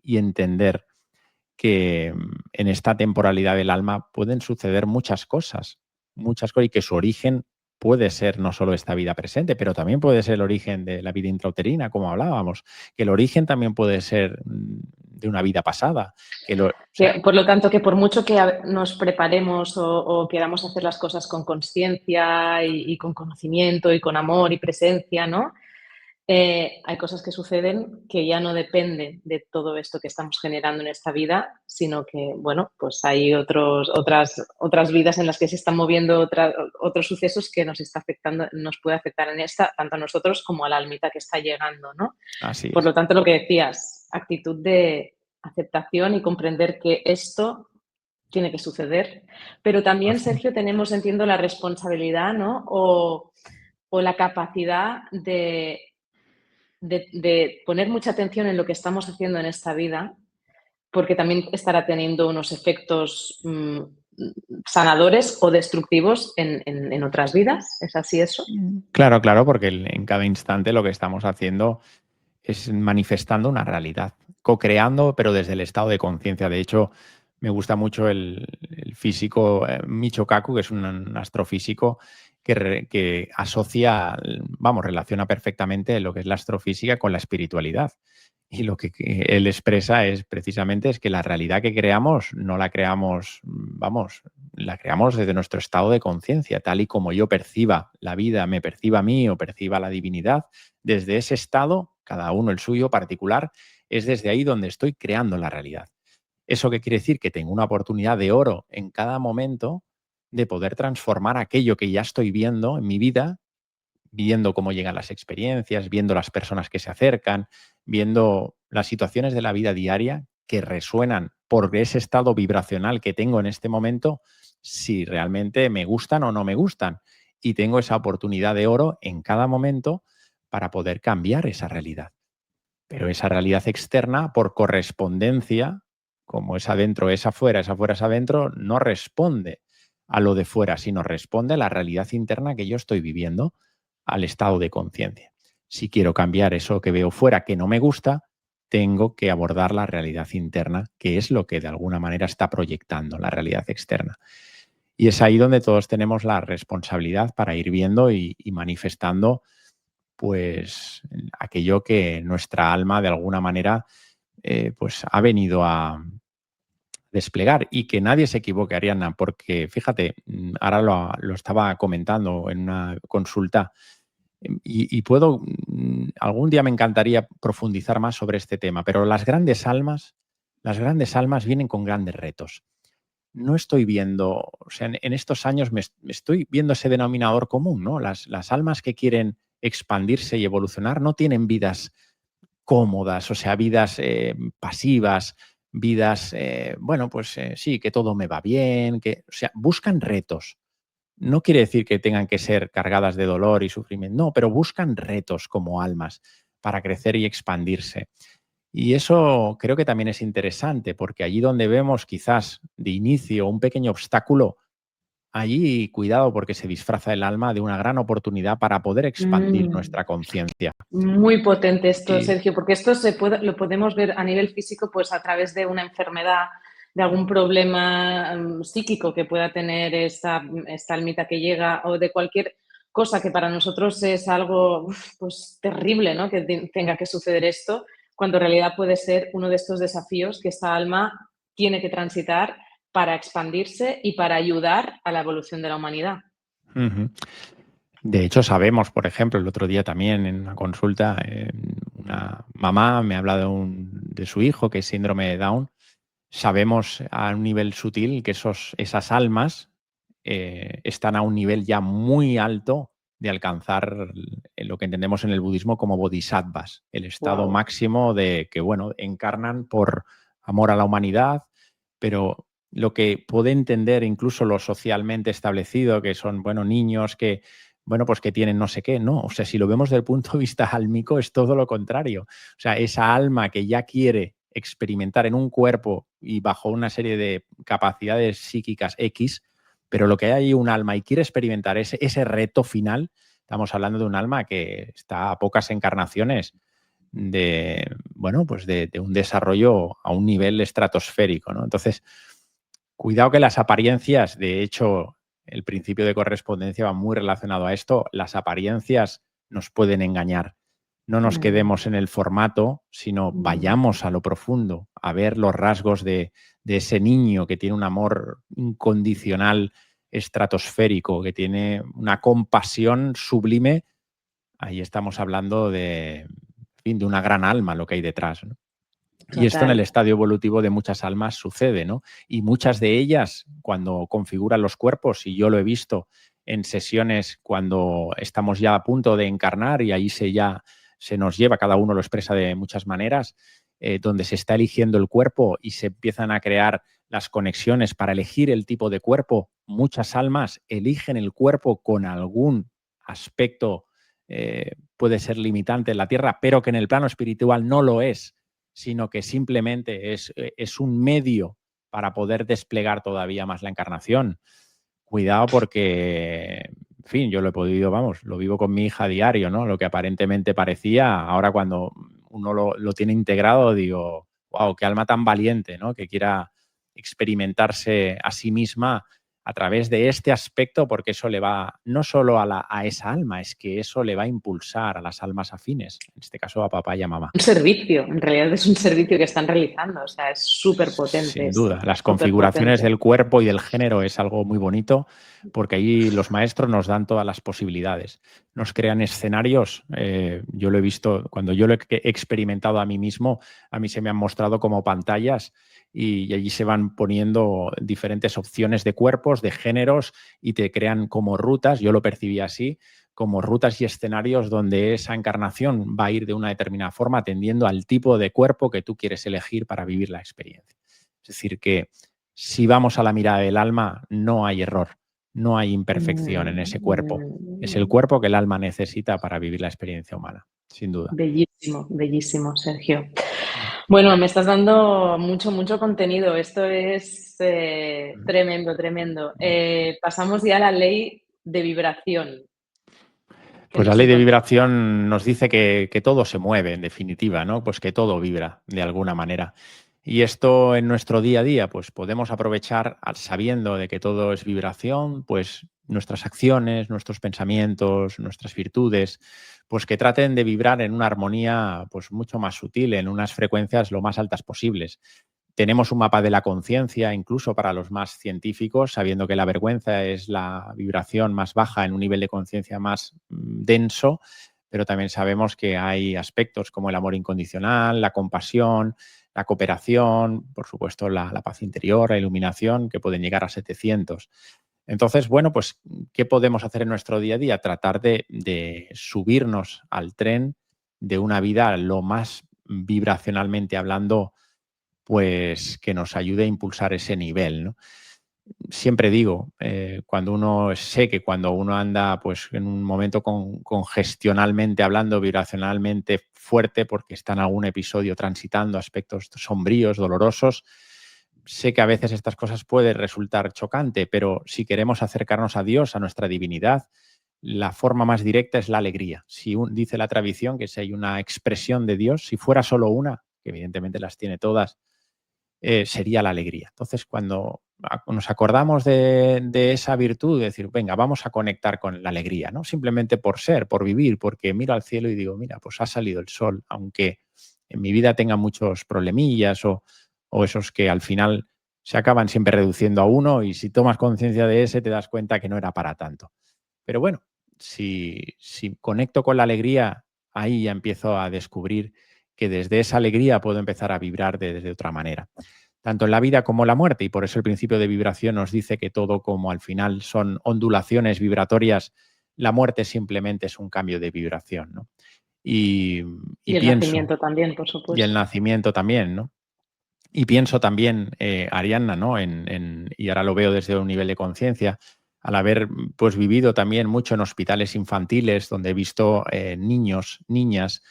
[SPEAKER 2] y entender que en esta temporalidad del alma pueden suceder muchas cosas, y que su origen puede ser no solo esta vida presente, pero también puede ser el origen de la vida intrauterina, como hablábamos, que el origen también puede ser de una vida pasada, o sea,
[SPEAKER 1] Por lo tanto, que por mucho que nos preparemos o queramos hacer las cosas con conciencia y con conocimiento y con amor y presencia, ¿no? Hay cosas que suceden que ya no dependen de todo esto que estamos generando en esta vida, sino que, bueno, pues hay otras vidas en las que se están moviendo otros sucesos que nos está afectando, nos puede afectar en esta, tanto a nosotros como a la almita que está llegando, ¿no?
[SPEAKER 2] así
[SPEAKER 1] Por
[SPEAKER 2] es.
[SPEAKER 1] lo tanto, lo que decías, actitud de aceptación y comprender que esto tiene que suceder. Pero también,
[SPEAKER 2] Así.
[SPEAKER 1] Sergio, tenemos, entiendo, la responsabilidad, ¿no? O la capacidad de poner mucha atención en lo que estamos haciendo en esta vida, porque también estará teniendo unos efectos sanadores o destructivos en otras vidas. ¿Es así eso?
[SPEAKER 2] Claro, claro, porque en cada instante lo que estamos haciendo es manifestando una realidad, co-creando, pero desde el estado de conciencia. De hecho, me gusta mucho el físico Michio Kaku, que es un astrofísico que asocia, vamos, relaciona perfectamente lo que es la astrofísica con la espiritualidad. Y lo que él expresa es precisamente es que la realidad que creamos no la creamos, vamos, la creamos desde nuestro estado de conciencia, tal y como yo perciba la vida, me perciba a mí o perciba la divinidad. Desde ese estado, cada uno el suyo particular, es desde ahí donde estoy creando la realidad. ¿Eso qué quiere decir? Que tengo una oportunidad de oro en cada momento de poder transformar aquello que ya estoy viendo en mi vida, viendo cómo llegan las experiencias, viendo las personas que se acercan, viendo las situaciones de la vida diaria que resuenan por ese estado vibracional que tengo en este momento, si realmente me gustan o no me gustan. Y tengo esa oportunidad de oro en cada momento para poder cambiar esa realidad. Pero esa realidad externa, por correspondencia, como es adentro, es afuera, es adentro, no responde a lo de fuera, sino responde a la realidad interna que yo estoy viviendo, al estado de conciencia. Si quiero cambiar eso que veo fuera que no me gusta, tengo que abordar la realidad interna, que es lo que de alguna manera está proyectando la realidad externa. Y es ahí donde todos tenemos la responsabilidad para ir viendo y manifestando pues aquello que nuestra alma de alguna manera pues ha venido a desplegar, y que nadie se equivoque, Ariana, porque fíjate, ahora lo estaba comentando en una consulta y puedo, algún día me encantaría profundizar más sobre este tema, pero las grandes almas vienen con grandes retos. No estoy viendo, o sea, en estos años me estoy viendo ese denominador común, ¿no? Las almas que quieren expandirse y evolucionar no tienen vidas cómodas, o sea, vidas pasivas, vidas, bueno, pues sí, que todo me va bien, o sea, buscan retos. No quiere decir que tengan que ser cargadas de dolor y sufrimiento, no, pero buscan retos como almas para crecer y expandirse. Y eso creo que también es interesante, porque allí donde vemos quizás de inicio un pequeño obstáculo, allí cuidado porque se disfraza el alma de una gran oportunidad para poder expandir
[SPEAKER 1] Mm,
[SPEAKER 2] nuestra conciencia.
[SPEAKER 1] muy potente esto,
[SPEAKER 2] Y
[SPEAKER 1] Sergio, porque esto lo podemos ver a nivel físico pues a través de una enfermedad. de algún problema psíquico que pueda tener esta almita que llega o de cualquier cosa que para nosotros es algo pues terrible, ¿no? Que tenga que suceder esto, cuando en realidad puede ser uno de estos desafíos que esta alma tiene que transitar para expandirse y para ayudar a la evolución de la humanidad.
[SPEAKER 2] Ujú. De hecho, sabemos, por ejemplo, el otro día también en una consulta, una mamá me habla de su hijo que es síndrome de Down. Sabemos a un nivel sutil que esas almas están a un nivel ya muy alto de alcanzar lo que entendemos en el budismo como bodhisattvas, el estado
[SPEAKER 1] Wow.
[SPEAKER 2] máximo de que, bueno, encarnan por amor a la humanidad, pero lo que puede entender incluso lo socialmente establecido, que son, bueno, niños que, bueno, pues que tienen no sé qué, no, o sea, si lo vemos desde el punto de vista álmico es todo lo contrario. O sea, esa alma que ya quiere experimentar en un cuerpo y bajo una serie de capacidades psíquicas X, pero lo que hay ahí un alma y quiere experimentar ese reto final, estamos hablando de un alma que está a pocas encarnaciones de, bueno, pues de un desarrollo a un nivel estratosférico, ¿no? Entonces, cuidado que las apariencias, de hecho, el principio de correspondencia va muy relacionado a esto, las apariencias nos pueden engañar. No nos
[SPEAKER 1] Mm,
[SPEAKER 2] quedemos en el formato, sino
[SPEAKER 1] mm.
[SPEAKER 2] vayamos a lo profundo, a ver los rasgos de ese niño que tiene un amor incondicional, estratosférico, que tiene una compasión sublime. Ahí estamos hablando de, en fin, de una gran alma lo que hay detrás, ¿no? Y esto en el
[SPEAKER 1] Total.
[SPEAKER 2] estadio evolutivo de muchas almas sucede, ¿no? Y muchas de ellas, cuando configuran los cuerpos, y yo lo he visto en sesiones cuando estamos ya a punto de encarnar y ahí ya se nos lleva, cada uno lo expresa de muchas maneras, donde se está eligiendo el cuerpo y se empiezan a crear las conexiones para elegir el tipo de cuerpo, muchas almas eligen el cuerpo con algún aspecto, puede ser limitante en la Tierra, pero que en el plano espiritual no lo es, sino que simplemente es un medio para poder desplegar todavía más la encarnación. Cuidado porque, en fin, yo lo he podido, vamos, lo vivo con mi hija a diario, ¿no? Lo que aparentemente parecía, ahora cuando uno lo tiene integrado, digo, wow, qué alma tan valiente, ¿no? Que quiera experimentarse a sí misma a través de este aspecto, porque eso le va no solo a esa alma, es que eso le va a impulsar a las almas afines, en este caso a papá y a mamá.
[SPEAKER 1] Un servicio, en realidad es un servicio que están realizando, o sea, es súper potente
[SPEAKER 2] Sin duda,
[SPEAKER 1] esto,
[SPEAKER 2] las
[SPEAKER 1] súper
[SPEAKER 2] configuraciones
[SPEAKER 1] potente.
[SPEAKER 2] del cuerpo y del género es algo muy bonito porque ahí los maestros nos dan todas las posibilidades. Nos crean escenarios, yo lo he visto, cuando yo lo he experimentado a mí mismo, a mí se me han mostrado como pantallas y allí se van poniendo diferentes opciones de cuerpos, de géneros y te crean como rutas, yo lo percibí así, como rutas y escenarios donde esa encarnación va a ir de una determinada forma atendiendo al tipo de cuerpo que tú quieres elegir para vivir la experiencia. Es decir, que si vamos a la mirada del alma, no hay error, no hay imperfección en ese cuerpo. Es el
[SPEAKER 1] Mm,
[SPEAKER 2] cuerpo que el alma necesita para vivir la experiencia humana, sin duda.
[SPEAKER 1] bellísimo, bellísimo, Sergio. Bueno, me estás dando mucho, mucho contenido. Esto es tremendo, tremendo. Pasamos ya a la ley de vibración, que
[SPEAKER 2] Pues
[SPEAKER 1] no
[SPEAKER 2] la
[SPEAKER 1] sé
[SPEAKER 2] ley de
[SPEAKER 1] entonces.
[SPEAKER 2] vibración nos dice que todo se mueve, en definitiva, ¿no? Pues que todo vibra de alguna manera. Y esto en nuestro día a día, pues podemos aprovechar sabiendo de que todo es vibración, pues nuestras acciones, nuestros pensamientos, nuestras virtudes, pues que traten de vibrar en una armonía pues mucho más sutil, en unas frecuencias lo más altas posibles. Tenemos un mapa de la conciencia, incluso para los más científicos, sabiendo que la vergüenza es la vibración más baja en un nivel de conciencia más denso, pero también sabemos que hay aspectos como el amor incondicional, la compasión, la cooperación, por supuesto la paz interior, la iluminación, que pueden llegar a 700. Entonces, bueno, pues, ¿qué podemos hacer en nuestro día a día? Tratar de subirnos al tren de una vida lo más vibracionalmente hablando pues que nos ayude a impulsar ese nivel, ¿no? Siempre digo, cuando uno sé que cuando uno anda pues en un momento congestionalmente hablando, vibracionalmente fuerte, porque está en algún episodio transitando aspectos sombríos, dolorosos, sé que a veces estas cosas pueden resultar chocante, pero si queremos acercarnos a Dios, a nuestra divinidad, la forma más directa es la alegría. Si dice la tradición que si hay una expresión de Dios, si fuera solo una, que evidentemente las tiene todas, sería la alegría. Entonces, cuando nos acordamos de esa virtud, de decir, venga, vamos a conectar con la alegría, ¿no? Simplemente por ser, por vivir, porque miro al cielo y digo, mira, pues ha salido el sol, aunque en mi vida tenga muchos problemillas o esos que al final se acaban siempre reduciendo a uno, y si tomas conciencia de ese te das cuenta que no era para tanto. Pero bueno, si conecto con la alegría, ahí ya empiezo a descubrir que desde esa alegría puedo empezar a vibrar desde otra manera, tanto en la vida como en la muerte. Y por eso el principio de vibración nos dice que todo, como al final son ondulaciones vibratorias, la muerte simplemente es un cambio de vibración, ¿no? Y, y
[SPEAKER 1] Y el
[SPEAKER 2] pienso,
[SPEAKER 1] nacimiento también, por
[SPEAKER 2] y el
[SPEAKER 1] supuesto.
[SPEAKER 2] nacimiento también, ¿no? Y pienso también, Arianna, ¿no? Y ahora lo veo desde un nivel de conciencia, al haber pues vivido también mucho en hospitales infantiles, donde he visto niños, niñas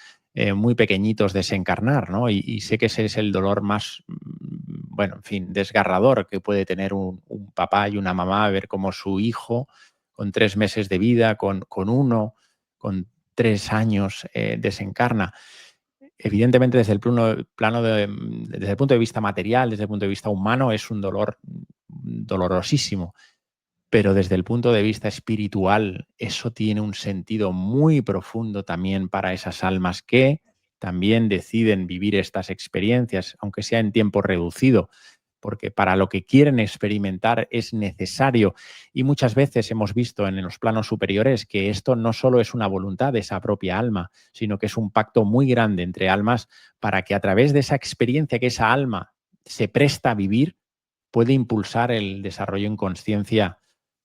[SPEAKER 2] muy pequeñitos desencarnar, ¿no? Y sé que ese es el dolor más, bueno, en fin, desgarrador que puede tener un papá y una mamá, ver cómo su hijo, con 3 meses de vida, con 1, con 3 años, desencarna. Evidentemente, desde el desde el punto de vista material, desde el punto de vista humano, es un dolor dolorosísimo, pero desde el punto de vista espiritual, eso tiene un sentido muy profundo también para esas almas que también deciden vivir estas experiencias, aunque sea en tiempo reducido, porque para lo que quieren experimentar es necesario. Y muchas veces hemos visto en los planos superiores que esto no solo es una voluntad de esa propia alma, sino que es un pacto muy grande entre almas para que a través de esa experiencia que esa alma se presta a vivir, puede impulsar el desarrollo en conciencia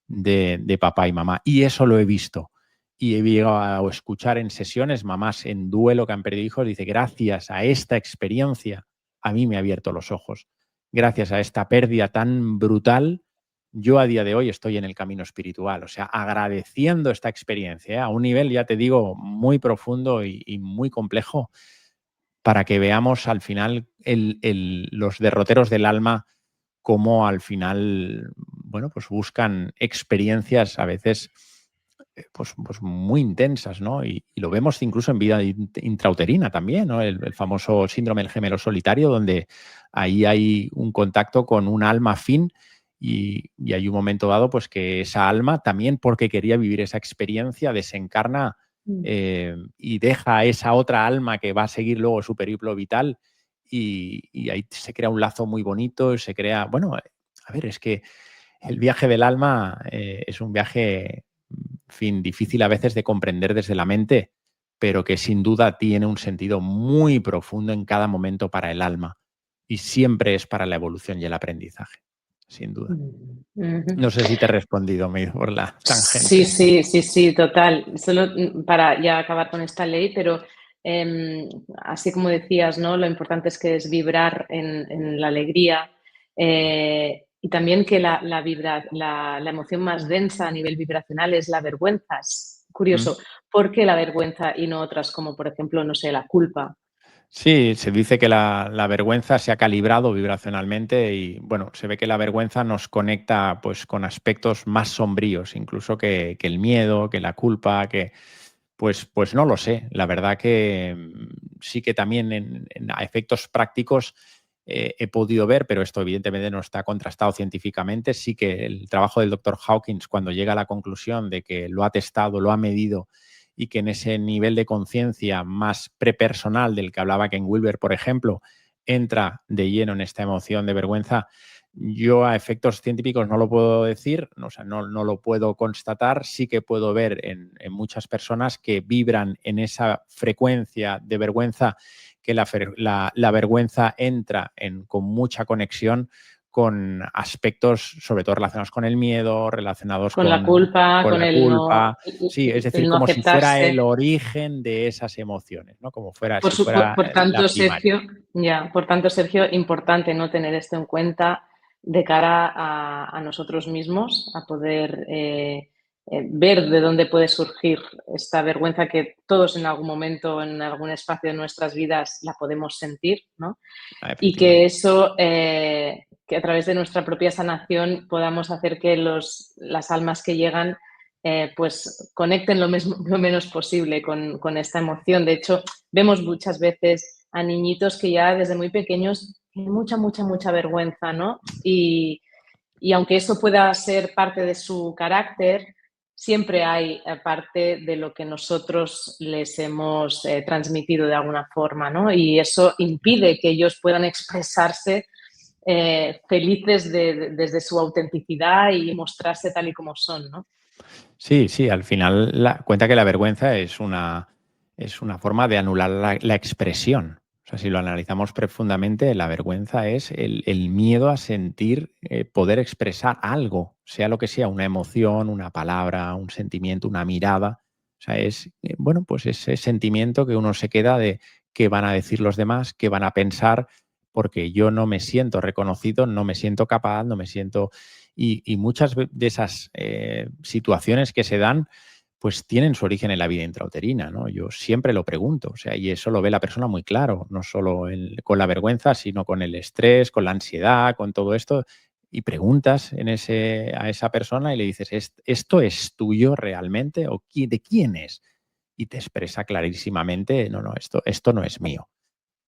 [SPEAKER 2] de papá y mamá. Y eso lo he visto. Y he llegado a escuchar en sesiones mamás en duelo que han perdido hijos, dice, gracias a esta experiencia, a mí me ha abierto los ojos. Gracias a esta pérdida tan brutal, yo a día de hoy estoy en el camino espiritual. O sea, agradeciendo esta experiencia, a un nivel, ya te digo, muy profundo y muy complejo, para que veamos al final los derroteros del alma, cómo al final, bueno, pues buscan experiencias a veces pues muy intensas, ¿no? Y lo vemos incluso en vida intrauterina también, ¿no? El famoso síndrome del gemelo solitario, donde ahí hay un contacto con un alma afín, y hay un momento dado pues que esa alma también, porque quería vivir esa experiencia, desencarna y deja a esa otra alma que va a seguir luego su periplo vital, y ahí se crea un lazo muy bonito, se crea, bueno, a ver, es que el viaje del alma es un viaje, en fin, difícil a veces de comprender desde la mente, pero que sin duda tiene un sentido muy profundo en cada momento para el alma, y siempre es para la evolución y el aprendizaje, sin duda.
[SPEAKER 1] Ujú.
[SPEAKER 2] No sé si te he respondido por la
[SPEAKER 1] Sí,
[SPEAKER 2] tangente.
[SPEAKER 1] sí, sí, sí, total. Solo para ya acabar con esta ley, pero así como decías, ¿no? Lo importante es que es vibrar en la alegría, y también que la emoción más densa a nivel vibracional es la vergüenza. Es
[SPEAKER 2] Mm.
[SPEAKER 1] curioso, ¿por qué la vergüenza y no otras como, por ejemplo, no sé, la culpa?
[SPEAKER 2] Sí, se dice que la vergüenza se ha calibrado vibracionalmente, y bueno, se ve que la vergüenza nos conecta pues con aspectos más sombríos, incluso que el miedo, que la culpa, que pues no lo sé. La verdad que sí que también a efectos prácticos he podido ver, pero esto evidentemente no está contrastado científicamente. Sí que el trabajo del doctor Hawkins, cuando llega a la conclusión de que lo ha testado, lo ha medido, y que en ese nivel de conciencia más prepersonal del que hablaba Ken Wilber, por ejemplo, entra de lleno en esta emoción de vergüenza. Yo a efectos científicos no lo puedo decir, o sea, no lo puedo constatar. Sí que puedo ver en muchas personas que vibran en esa frecuencia de vergüenza, que la vergüenza entra con mucha conexión con aspectos, sobre todo relacionados con el miedo, relacionados
[SPEAKER 1] Con la culpa,
[SPEAKER 2] con
[SPEAKER 1] con
[SPEAKER 2] la
[SPEAKER 1] el no,
[SPEAKER 2] culpa. Sí, es decir,
[SPEAKER 1] el no
[SPEAKER 2] como si fuera el
[SPEAKER 1] aceptarse.
[SPEAKER 2] origen de esas emociones, ¿no? Como fuera,
[SPEAKER 1] Por,
[SPEAKER 2] si
[SPEAKER 1] su- por,
[SPEAKER 2] fuera
[SPEAKER 1] por
[SPEAKER 2] la
[SPEAKER 1] tanto,
[SPEAKER 2] primaria.
[SPEAKER 1] Sergio, ya, por tanto, Sergio, importante no tener esto en cuenta de cara a nosotros mismos, a poder ver de dónde puede surgir esta vergüenza que todos en algún momento, en algún espacio de nuestras vidas la podemos sentir, ¿no? Y que
[SPEAKER 2] Efectivamente.
[SPEAKER 1] eso, que a través de nuestra propia sanación podamos hacer que las almas que llegan pues conecten lo menos posible con esta emoción. De hecho, vemos muchas veces a niñitos que ya desde muy pequeños mucha, mucha, mucha vergüenza, ¿no? Y aunque eso pueda ser parte de su carácter, siempre hay parte de lo que nosotros les hemos transmitido de alguna forma, ¿no? Y eso impide que ellos puedan expresarse felices desde su autenticidad y mostrarse tal y como son, ¿no?
[SPEAKER 2] Sí, sí, al final cuenta que la vergüenza es una forma de anular la expresión. O sea, si lo analizamos profundamente, la vergüenza es el miedo a sentir, poder expresar algo, sea lo que sea, una emoción, una palabra, un sentimiento, una mirada. O sea, es, bueno, pues ese sentimiento que uno se queda de qué van a decir los demás, qué van a pensar, porque yo no me siento reconocido, no me siento capaz, no me siento y muchas de esas situaciones que se dan, pues tienen su origen en la vida intrauterina, ¿no? Yo siempre lo pregunto, o sea, y eso lo ve la persona muy claro, no solo con la vergüenza, sino con el estrés, con la ansiedad, con todo esto. Y preguntas a esa persona y le dices, ¿esto es tuyo realmente? ¿O de quién es? Y te expresa clarísimamente, no, no, esto no es mío.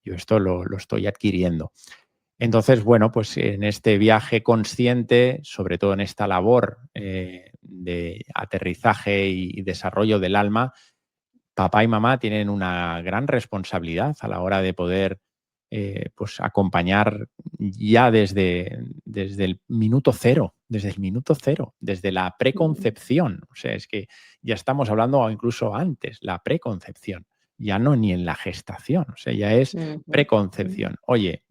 [SPEAKER 2] Yo esto lo estoy adquiriendo. Entonces, bueno, pues en este viaje consciente, sobre todo en esta labor de aterrizaje y desarrollo del alma, papá y mamá tienen una gran responsabilidad a la hora de poder pues acompañar ya desde el minuto cero, desde la preconcepción. O sea, es que ya estamos hablando incluso antes, la preconcepción, ya no ni en la gestación, o sea, ya es
[SPEAKER 1] Ujú.
[SPEAKER 2] preconcepción. Oye,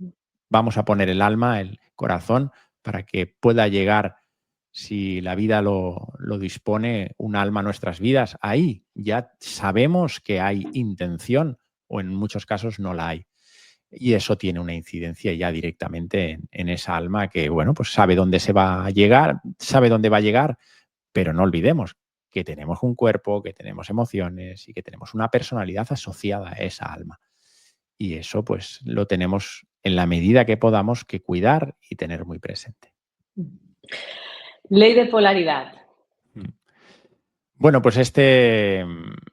[SPEAKER 2] vamos a poner el alma, el corazón, para que pueda llegar, si la vida lo dispone, un alma a nuestras vidas. Ahí ya sabemos que hay intención o en muchos casos no la hay. Y eso tiene una incidencia ya directamente en esa alma que, bueno, pues sabe dónde se va a llegar, sabe dónde va a llegar, pero no olvidemos que tenemos un cuerpo, que tenemos emociones y que tenemos una personalidad asociada a esa alma. Y eso pues lo tenemos en la medida que podamos que cuidar y tener muy presente.
[SPEAKER 1] Ley de polaridad.
[SPEAKER 2] Mm. Bueno, pues este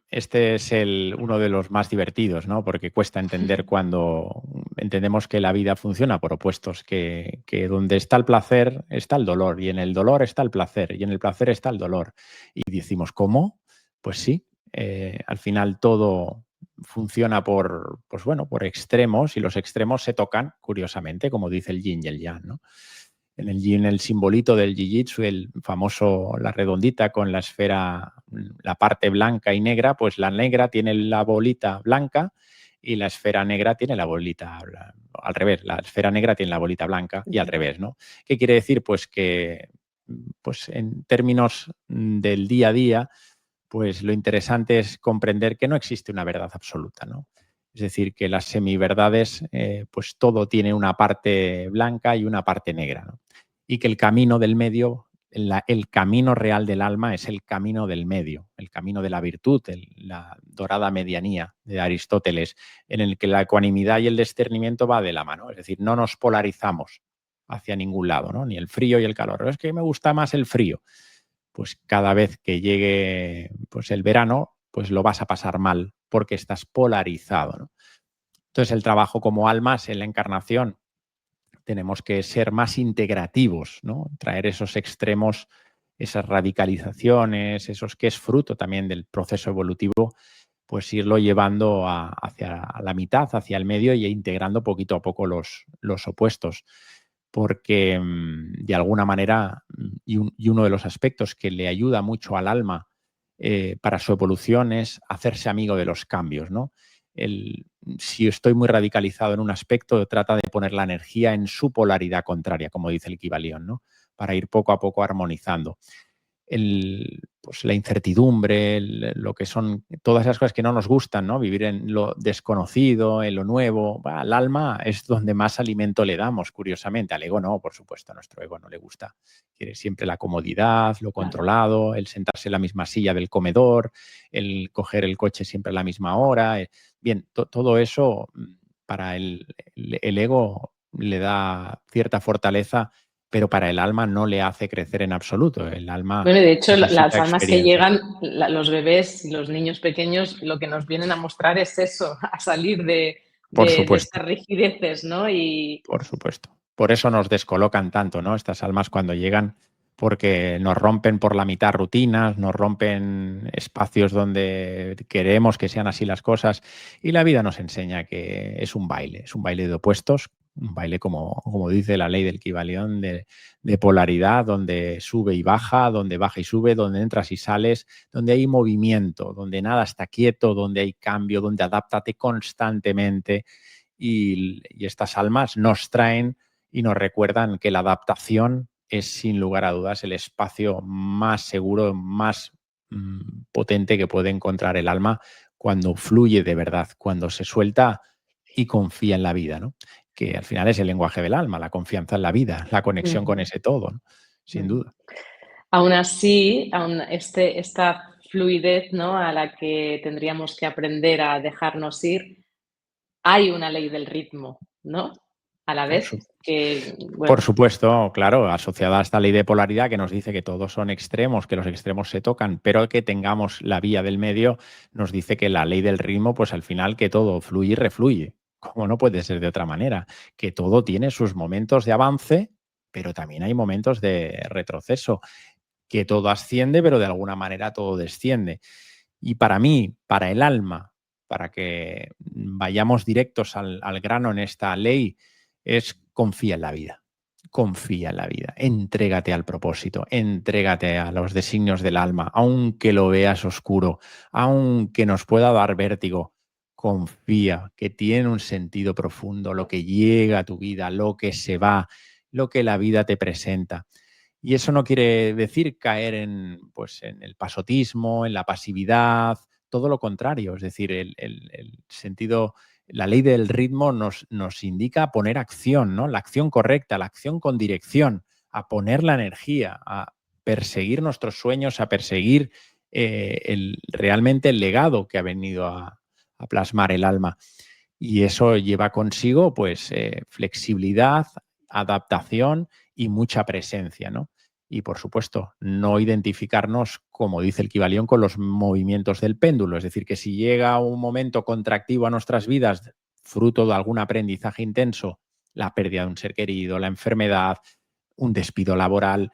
[SPEAKER 2] es uno de los más divertidos, ¿no? Porque cuesta entender cuando entendemos que la vida funciona por opuestos, que donde está el placer está el dolor, y en el dolor está el placer, y en el placer está el dolor. Y decimos, ¿cómo? Pues sí, al final todo funciona pues bueno, por extremos, y los extremos se tocan, curiosamente, como dice el yin y el yang, ¿no? En el yin, el simbolito del jiu-jitsu, el famoso, la redondita con la esfera, la parte blanca y negra, pues la negra tiene la bolita blanca y la esfera negra tiene la bolita al revés. La esfera negra tiene la bolita blanca y al revés, ¿no? ¿Qué quiere decir? Pues que, pues en términos del día a día, pues lo interesante es comprender que no existe una verdad absoluta, ¿no? Es decir, que las semiverdades, pues todo tiene una parte blanca y una parte negra, ¿no? Y que el camino del medio, el camino real del alma es el camino del medio, el camino de la virtud, la dorada medianía de Aristóteles, en el que la ecuanimidad y el discernimiento va de la mano. Es decir, no nos polarizamos hacia ningún lado, ¿no? Ni el frío y el calor. Es que me gusta más el frío. Pues cada vez que llegue pues el verano, pues lo vas a pasar mal porque estás polarizado, ¿no? Entonces, el trabajo como almas en la encarnación tenemos que ser más integrativos, ¿no? Traer esos extremos, esas radicalizaciones, esos que es fruto también del proceso evolutivo, pues irlo llevando hacia la mitad, hacia el medio y integrando poquito a poco los opuestos. Porque de alguna manera, y uno de los aspectos que le ayuda mucho al alma para su evolución es hacerse amigo de los cambios, ¿no? Si estoy muy radicalizado en un aspecto, trata de poner la energía en su polaridad contraria, como dice el Kybalión, ¿no? Para ir poco a poco armonizando. Pues la incertidumbre, lo que son todas esas cosas que no nos gustan, ¿no? Vivir en lo desconocido, en lo nuevo. Al alma es donde más alimento le damos, curiosamente. Al ego no, por supuesto, a nuestro ego no le gusta. Quiere siempre la comodidad, lo
[SPEAKER 1] Claro.
[SPEAKER 2] controlado, el sentarse en la misma silla del comedor, el coger el coche siempre a la misma hora. Bien, todo eso para el ego le da cierta fortaleza, pero para el alma no le hace crecer en absoluto. El alma
[SPEAKER 1] Bueno, de hecho,
[SPEAKER 2] necesita
[SPEAKER 1] las almas que
[SPEAKER 2] experiencias.
[SPEAKER 1] llegan, los bebés y los niños pequeños, lo que nos vienen a mostrar es eso, a salir
[SPEAKER 2] Por
[SPEAKER 1] de
[SPEAKER 2] supuesto.
[SPEAKER 1] estas rigideces, ¿no? Y
[SPEAKER 2] Por supuesto. Por eso nos descolocan tanto, ¿no? Estas almas cuando llegan, porque nos rompen por la mitad rutinas, nos rompen espacios donde queremos que sean así las cosas. Y la vida nos enseña que es un baile de opuestos, un baile como dice la ley del Kybalión, de polaridad, donde sube y baja, donde baja y sube, donde entras y sales, donde hay movimiento, donde nada está quieto, donde hay cambio, donde adáptate constantemente y estas almas nos traen y nos recuerdan que la adaptación es sin lugar a dudas el espacio más seguro, más potente que puede encontrar el alma cuando fluye de verdad, cuando se suelta y confía en la vida, ¿no? Que al final es el lenguaje del alma, la confianza en la vida, la conexión con
[SPEAKER 1] ujú,
[SPEAKER 2] ese todo, ¿no? Sin
[SPEAKER 1] mm.
[SPEAKER 2] duda.
[SPEAKER 1] Aún así, esta fluidez, ¿no? A la que tendríamos que aprender a dejarnos ir, hay una ley del ritmo, ¿no? A la
[SPEAKER 2] Por
[SPEAKER 1] vez
[SPEAKER 2] su-
[SPEAKER 1] que,
[SPEAKER 2] Por
[SPEAKER 1] bueno,
[SPEAKER 2] supuesto, claro, asociada a esta ley de polaridad que nos dice que todos son extremos, que los extremos se tocan, pero que tengamos la vía del medio, nos dice que la ley del ritmo, pues al final que todo fluye y refluye, como no puede ser de otra manera, que todo tiene sus momentos de avance, pero también hay momentos de retroceso, que todo asciende, pero de alguna manera todo desciende. Y para mí, para el alma, para que vayamos directos al grano en esta ley, es confía en la vida. Confía en la vida, entrégate al propósito, entrégate a los designios del alma, aunque lo veas oscuro, aunque nos pueda dar vértigo, confía que tiene un sentido profundo lo que llega a tu vida, lo que se va, lo que la vida te presenta. Y eso no quiere decir caer pues, en el pasotismo, en la pasividad, todo lo contrario. Es decir, el sentido, la ley del ritmo nos indica poner acción, ¿no? La acción correcta, la acción con dirección, a poner la energía, a perseguir nuestros sueños, a perseguir realmente el legado que ha venido a plasmar el alma. Y eso lleva consigo pues flexibilidad, adaptación y mucha presencia, ¿no? Y por supuesto, no identificarnos, como dice el Kybalión, con los movimientos del péndulo. Es decir, que si llega un momento contractivo a nuestras vidas, fruto de algún aprendizaje intenso, la pérdida de un ser querido, la enfermedad, un despido laboral,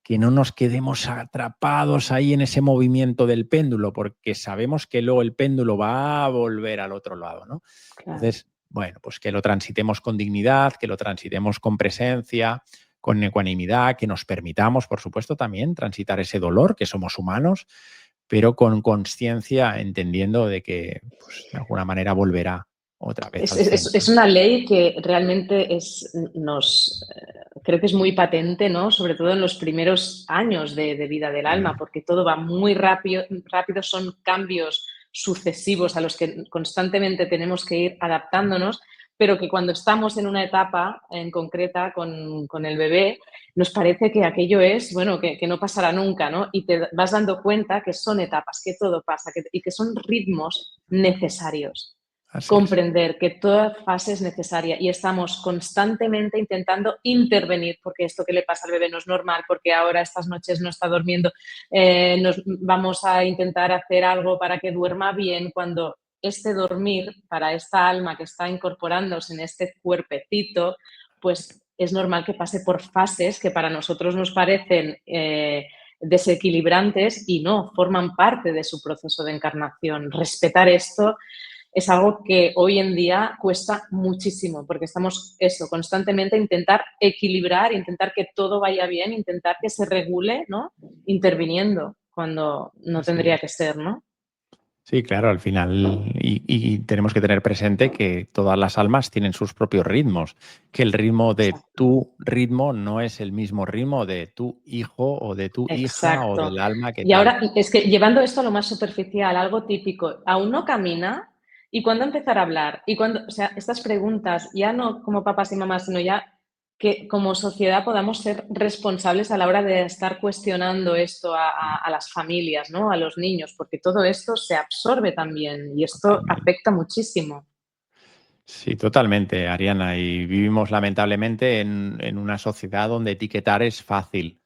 [SPEAKER 2] que no nos quedemos atrapados ahí en ese movimiento del péndulo, porque sabemos que luego el péndulo va a volver al otro lado, ¿no?
[SPEAKER 1] claro.
[SPEAKER 2] Entonces, bueno, pues que lo transitemos con dignidad, que lo transitemos con presencia, con ecuanimidad, que nos permitamos, por supuesto, también transitar ese dolor, que somos humanos, pero con conciencia, entendiendo de que, pues, de alguna manera volverá otra vez
[SPEAKER 1] Es,
[SPEAKER 2] al
[SPEAKER 1] es- es-
[SPEAKER 2] centro.
[SPEAKER 1] es una ley que realmente creo que es muy patente, ¿no? Sobre todo en los primeros años de vida del alma,
[SPEAKER 2] Mm,
[SPEAKER 1] porque todo va muy rápido, rápido, son cambios sucesivos a los que constantemente tenemos que ir adaptándonos, pero que cuando estamos en una etapa en concreta con el bebé, nos parece que aquello es, bueno, que no pasará nunca, ¿no? Y te vas dando cuenta que son etapas, que todo pasa y que son ritmos necesarios,
[SPEAKER 2] así es.
[SPEAKER 1] comprender que toda fase es necesaria y estamos constantemente intentando intervenir porque esto que le pasa al bebé no es normal, porque ahora estas noches no está durmiendo, vamos a intentar hacer algo para que duerma bien, cuando este dormir para esta alma que está incorporándose en este cuerpecito, pues es normal que pase por fases que para nosotros nos parecen desequilibrantes y no, forman parte de su proceso de encarnación. Respetar esto es algo que hoy en día cuesta muchísimo, porque estamos eso, constantemente intentar equilibrar, intentar que todo vaya bien, intentar que se regule, ¿no? Interviniendo cuando no
[SPEAKER 2] Así
[SPEAKER 1] tendría
[SPEAKER 2] es.
[SPEAKER 1] que ser, ¿no?
[SPEAKER 2] Sí, claro, al final, y tenemos que tener presente que todas las almas tienen sus propios ritmos, que el ritmo de
[SPEAKER 1] Exacto.
[SPEAKER 2] tu ritmo no es el mismo ritmo de tu hijo o de tu hija o
[SPEAKER 1] Exacto.
[SPEAKER 2] del alma que
[SPEAKER 1] Y
[SPEAKER 2] tal.
[SPEAKER 1] ahora es que llevando esto a lo más superficial, algo típico, aún no camina, ¿y cuándo empezar a hablar? Y cuando, o sea, estas preguntas, ya no como papás y mamás, sino ya que como sociedad podamos ser responsables a la hora de estar cuestionando esto a las familias, ¿no? A los niños, porque todo esto se absorbe también y esto
[SPEAKER 2] Totalmente.
[SPEAKER 1] afecta muchísimo.
[SPEAKER 2] Sí, totalmente, Ariana. Y vivimos lamentablemente en una sociedad donde etiquetar es fácil,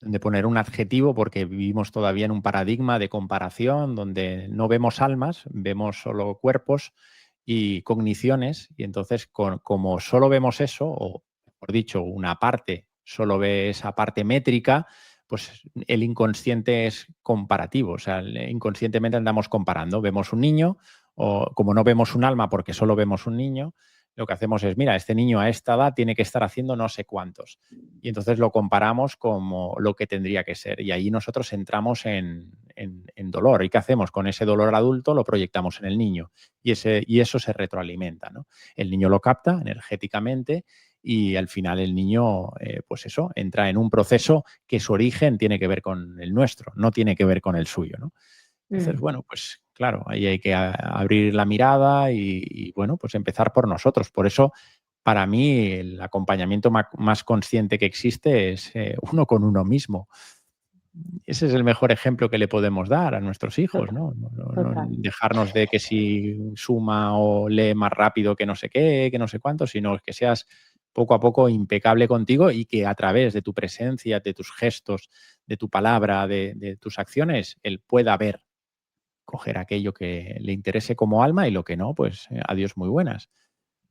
[SPEAKER 2] donde poner un adjetivo, porque vivimos todavía en un paradigma de comparación donde no vemos almas, vemos solo cuerpos y cogniciones, y entonces como solo vemos eso, o mejor dicho, una parte solo ve esa parte métrica, pues el inconsciente es comparativo, o sea, inconscientemente andamos comparando. Vemos un niño, o como no vemos un alma porque solo vemos un niño, lo que hacemos es, mira, este niño a esta edad tiene que estar haciendo no sé cuántos. Y entonces lo comparamos como lo que tendría que ser. Y ahí nosotros entramos en dolor. ¿Y qué hacemos? Con ese dolor adulto lo proyectamos en el niño. Y eso se retroalimenta, ¿no? El niño lo capta energéticamente y al final el niño, pues eso, entra en un proceso que su origen tiene que ver con el nuestro, no tiene que ver con el suyo, ¿no? Entonces, bueno, pues claro, ahí hay que abrir la mirada y, bueno, pues empezar por nosotros. Por eso, para mí, el acompañamiento más consciente que existe es uno con uno mismo. Ese es el mejor ejemplo que le podemos dar a nuestros hijos,
[SPEAKER 1] Total,
[SPEAKER 2] ¿no? No
[SPEAKER 1] total.
[SPEAKER 2] dejarnos de que si suma o lee más rápido que no sé qué, que no sé cuánto, sino que seas poco a poco impecable contigo y que a través de tu presencia, de tus gestos, de tu palabra, de tus acciones, él pueda ver, coger aquello que le interese como alma y lo que no, pues adiós muy buenas.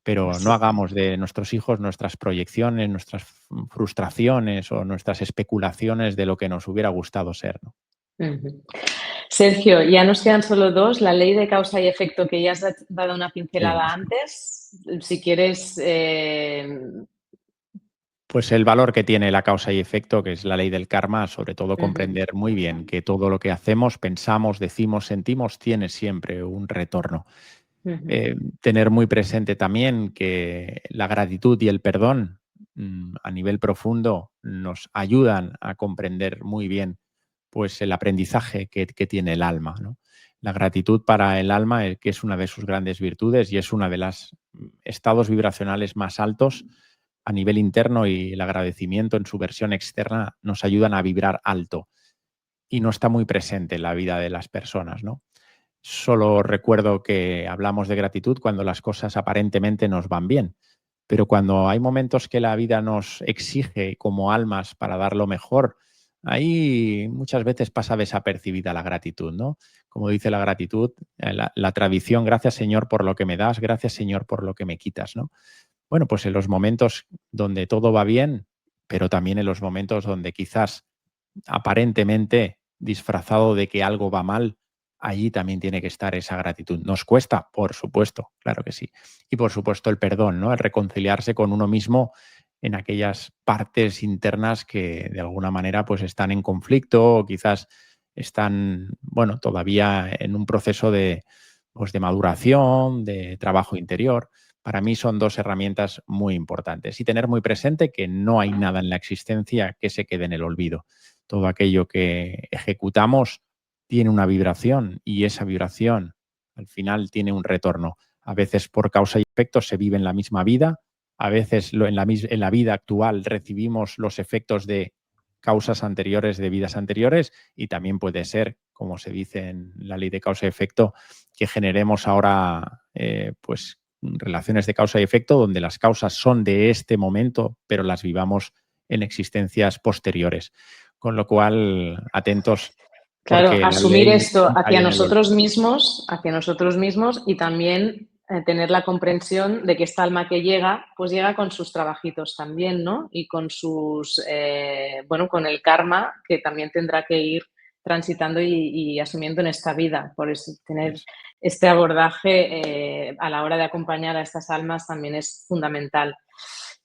[SPEAKER 2] Pero no
[SPEAKER 1] Sí.
[SPEAKER 2] hagamos de nuestros hijos nuestras proyecciones, nuestras frustraciones o nuestras especulaciones de lo que nos hubiera gustado ser, ¿no?
[SPEAKER 1] Ujú. Sergio, ya nos quedan solo dos. La ley de causa y efecto, que ya has dado una
[SPEAKER 2] Sí,
[SPEAKER 1] pincelada
[SPEAKER 2] sí.
[SPEAKER 1] antes. Si quieres,
[SPEAKER 2] Pues el valor que tiene la causa y efecto, que es la ley del karma, sobre todo
[SPEAKER 1] ujú,
[SPEAKER 2] comprender muy bien que todo lo que hacemos, pensamos, decimos, sentimos, tiene siempre un retorno.
[SPEAKER 1] ujú.
[SPEAKER 2] Tener muy presente también que la gratitud y el perdón a nivel profundo nos ayudan a comprender muy bien pues, el aprendizaje que tiene el alma, ¿no? La gratitud para el alma, que es una de sus grandes virtudes y es una de los estados vibracionales más altos a nivel interno, y el agradecimiento en su versión externa nos ayudan a vibrar alto y no está muy presente en la vida de las personas, ¿no? Solo recuerdo que hablamos de gratitud cuando las cosas aparentemente nos van bien, pero cuando hay momentos que la vida nos exige como almas para dar lo mejor, ahí muchas veces pasa desapercibida la gratitud, ¿no? Como dice la gratitud, la tradición, gracias Señor por lo que me das, gracias Señor por lo que me quitas, ¿no? Bueno, pues en los momentos donde todo va bien, pero también en los momentos donde quizás aparentemente disfrazado de que algo va mal, allí también tiene que estar esa gratitud. ¿Nos cuesta? Por supuesto, claro que sí. Y por supuesto el perdón, ¿no? El reconciliarse con uno mismo en aquellas partes internas que de alguna manera pues están en conflicto o quizás están, bueno, todavía en un proceso de, pues, de maduración, de trabajo interior. Para mí son dos herramientas muy importantes y tener muy presente que no hay nada en la existencia que se quede en el olvido. Todo aquello que ejecutamos tiene una vibración y esa vibración al final tiene un retorno. A veces por causa y efecto se vive en la misma vida, a veces en la vida actual recibimos los efectos de causas anteriores, de vidas anteriores, y también puede ser, como se dice en la ley de causa y efecto, que generemos ahora pues relaciones de causa y efecto donde las causas son de este momento, pero las vivamos en existencias posteriores. Con lo cual, atentos,
[SPEAKER 1] Claro,
[SPEAKER 2] porque la
[SPEAKER 1] asumir
[SPEAKER 2] ley
[SPEAKER 1] esto
[SPEAKER 2] no cae en el olvido.
[SPEAKER 1] hacia nosotros mismos y también tener la comprensión de que esta alma que llega, pues llega con sus trabajitos también, ¿no? Y con sus, bueno, con el karma que también tendrá que ir transitando y asumiendo en esta vida. Por eso tener
[SPEAKER 2] Eso.
[SPEAKER 1] este abordaje a la hora de acompañar a estas almas también es fundamental.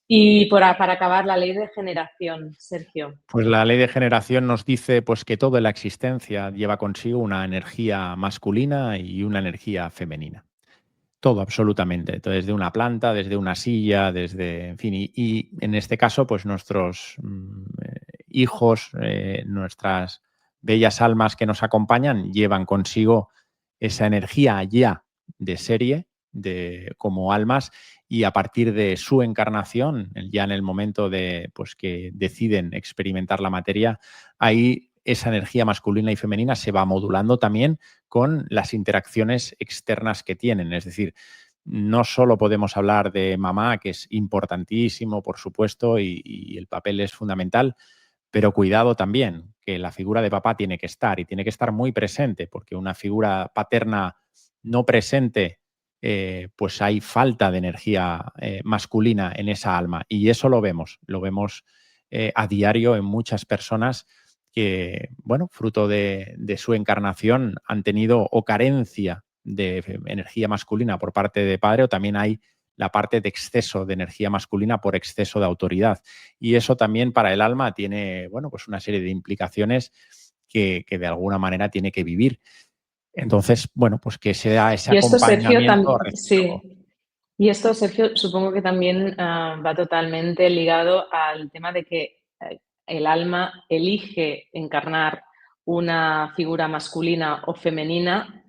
[SPEAKER 1] Y para acabar, la ley de generación, Sergio.
[SPEAKER 2] Pues la ley de generación nos dice pues que toda la existencia lleva consigo una energía masculina y una energía femenina. Todo, absolutamente. Desde una planta, desde una silla, desde, en fin, y en este caso, pues nuestros hijos, nuestras bellas almas que nos acompañan, llevan consigo esa energía ya de serie, de, como almas, y a partir de su encarnación, ya en el momento de pues que deciden experimentar la materia, ahí esa energía masculina y femenina se va modulando también con las interacciones externas que tienen. Es decir, no solo podemos hablar de mamá, que es importantísimo, por supuesto, y el papel es fundamental, pero cuidado también, que la figura de papá tiene que estar y tiene que estar muy presente, porque una figura paterna no presente pues hay falta de energía masculina en esa alma. Y eso lo vemos a diario en muchas personas que, bueno, fruto de su encarnación han tenido o carencia de energía masculina por parte de padre, o también hay la parte de exceso de energía masculina por exceso de autoridad. Y eso también para el alma tiene, bueno, pues una serie de implicaciones que de alguna manera tiene que vivir. Entonces, bueno, pues que sea ese
[SPEAKER 1] Y esto, Sergio,
[SPEAKER 2] acompañamiento
[SPEAKER 1] sí.
[SPEAKER 2] recíproco.
[SPEAKER 1] Y esto, Sergio, supongo que también va totalmente ligado al tema de que el alma elige encarnar una figura masculina o femenina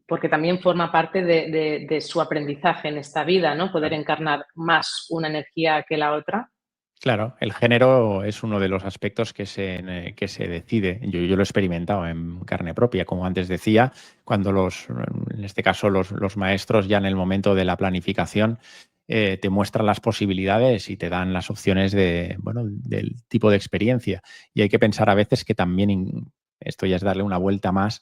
[SPEAKER 1] porque también forma parte de su aprendizaje en esta vida, ¿no? Poder
[SPEAKER 2] Claro.
[SPEAKER 1] encarnar más una energía que la otra.
[SPEAKER 2] Claro, el género es uno de los aspectos que se decide. Yo lo he experimentado en carne propia, como antes decía, cuando en este caso, los maestros ya en el momento de la planificación te muestran las posibilidades y te dan las opciones bueno, del tipo de experiencia. Y hay que pensar a veces que también, esto ya es darle una vuelta más,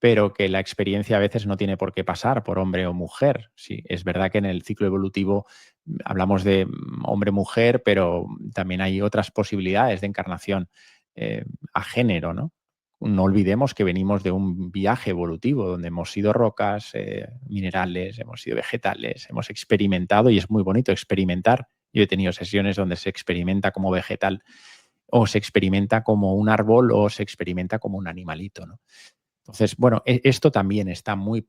[SPEAKER 2] pero que la experiencia a veces no tiene por qué pasar por hombre o mujer. Sí, es verdad que en el ciclo evolutivo hablamos de hombre-mujer, pero también hay otras posibilidades de encarnación a género, ¿no? No olvidemos que venimos de un viaje evolutivo donde hemos sido rocas, minerales, hemos sido vegetales, hemos experimentado y es muy bonito experimentar. Yo he tenido sesiones donde se experimenta como vegetal o se experimenta como un árbol o se experimenta como un animalito, ¿no? Entonces, bueno, esto también está muy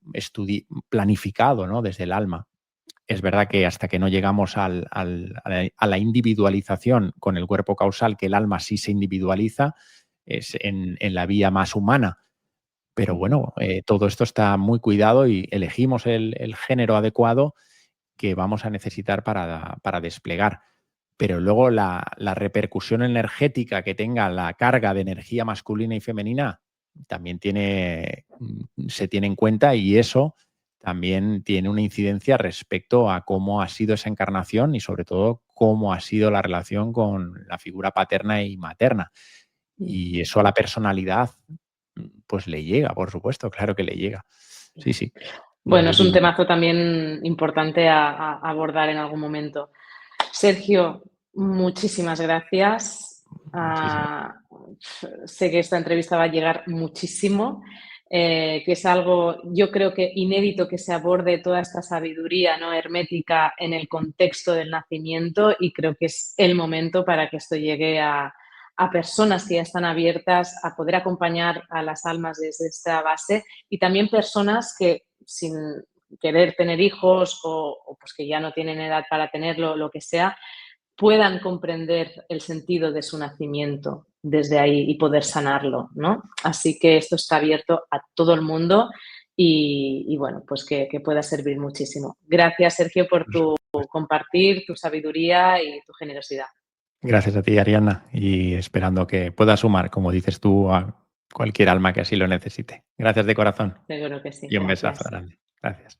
[SPEAKER 2] planificado, ¿no? Desde el alma. Es verdad que hasta que no llegamos a la individualización con el cuerpo causal, que el alma sí se individualiza, es en la vía más humana. Pero bueno, todo esto está muy cuidado y elegimos el género adecuado que vamos a necesitar para desplegar. Pero luego la repercusión energética que tenga la carga de energía masculina y femenina también se tiene en cuenta, y eso también tiene una incidencia respecto a cómo ha sido esa encarnación y sobre todo cómo ha sido la relación con la figura paterna y materna. Y eso a la personalidad pues le llega, por supuesto, claro que le llega. Sí, sí.
[SPEAKER 1] Bueno, es un
[SPEAKER 2] Y
[SPEAKER 1] temazo también importante a abordar en algún momento. Sergio, muchísimas gracias.
[SPEAKER 2] muchísimas.
[SPEAKER 1] Sé que esta entrevista va a llegar muchísimo, que es algo, yo creo que inédito que se aborde toda esta sabiduría, ¿no?, hermética en el contexto del nacimiento, y creo que es el momento para que esto llegue a personas que ya están abiertas a poder acompañar a las almas desde esta base, y también personas que sin querer tener hijos o pues que ya no tienen edad para tenerlo, lo que sea, puedan comprender el sentido de su nacimiento desde ahí y poder sanarlo, ¿no? Así que esto está abierto a todo el mundo y bueno, pues que pueda servir muchísimo. Gracias, Sergio, por tu compartir, tu sabiduría y tu generosidad.
[SPEAKER 2] Gracias a ti, Ariana, y esperando que pueda sumar, como dices tú, a cualquier alma que así lo necesite. Gracias de corazón
[SPEAKER 1] Seguro que sí.
[SPEAKER 2] y un besazo
[SPEAKER 1] Gracias.
[SPEAKER 2] grande. Gracias.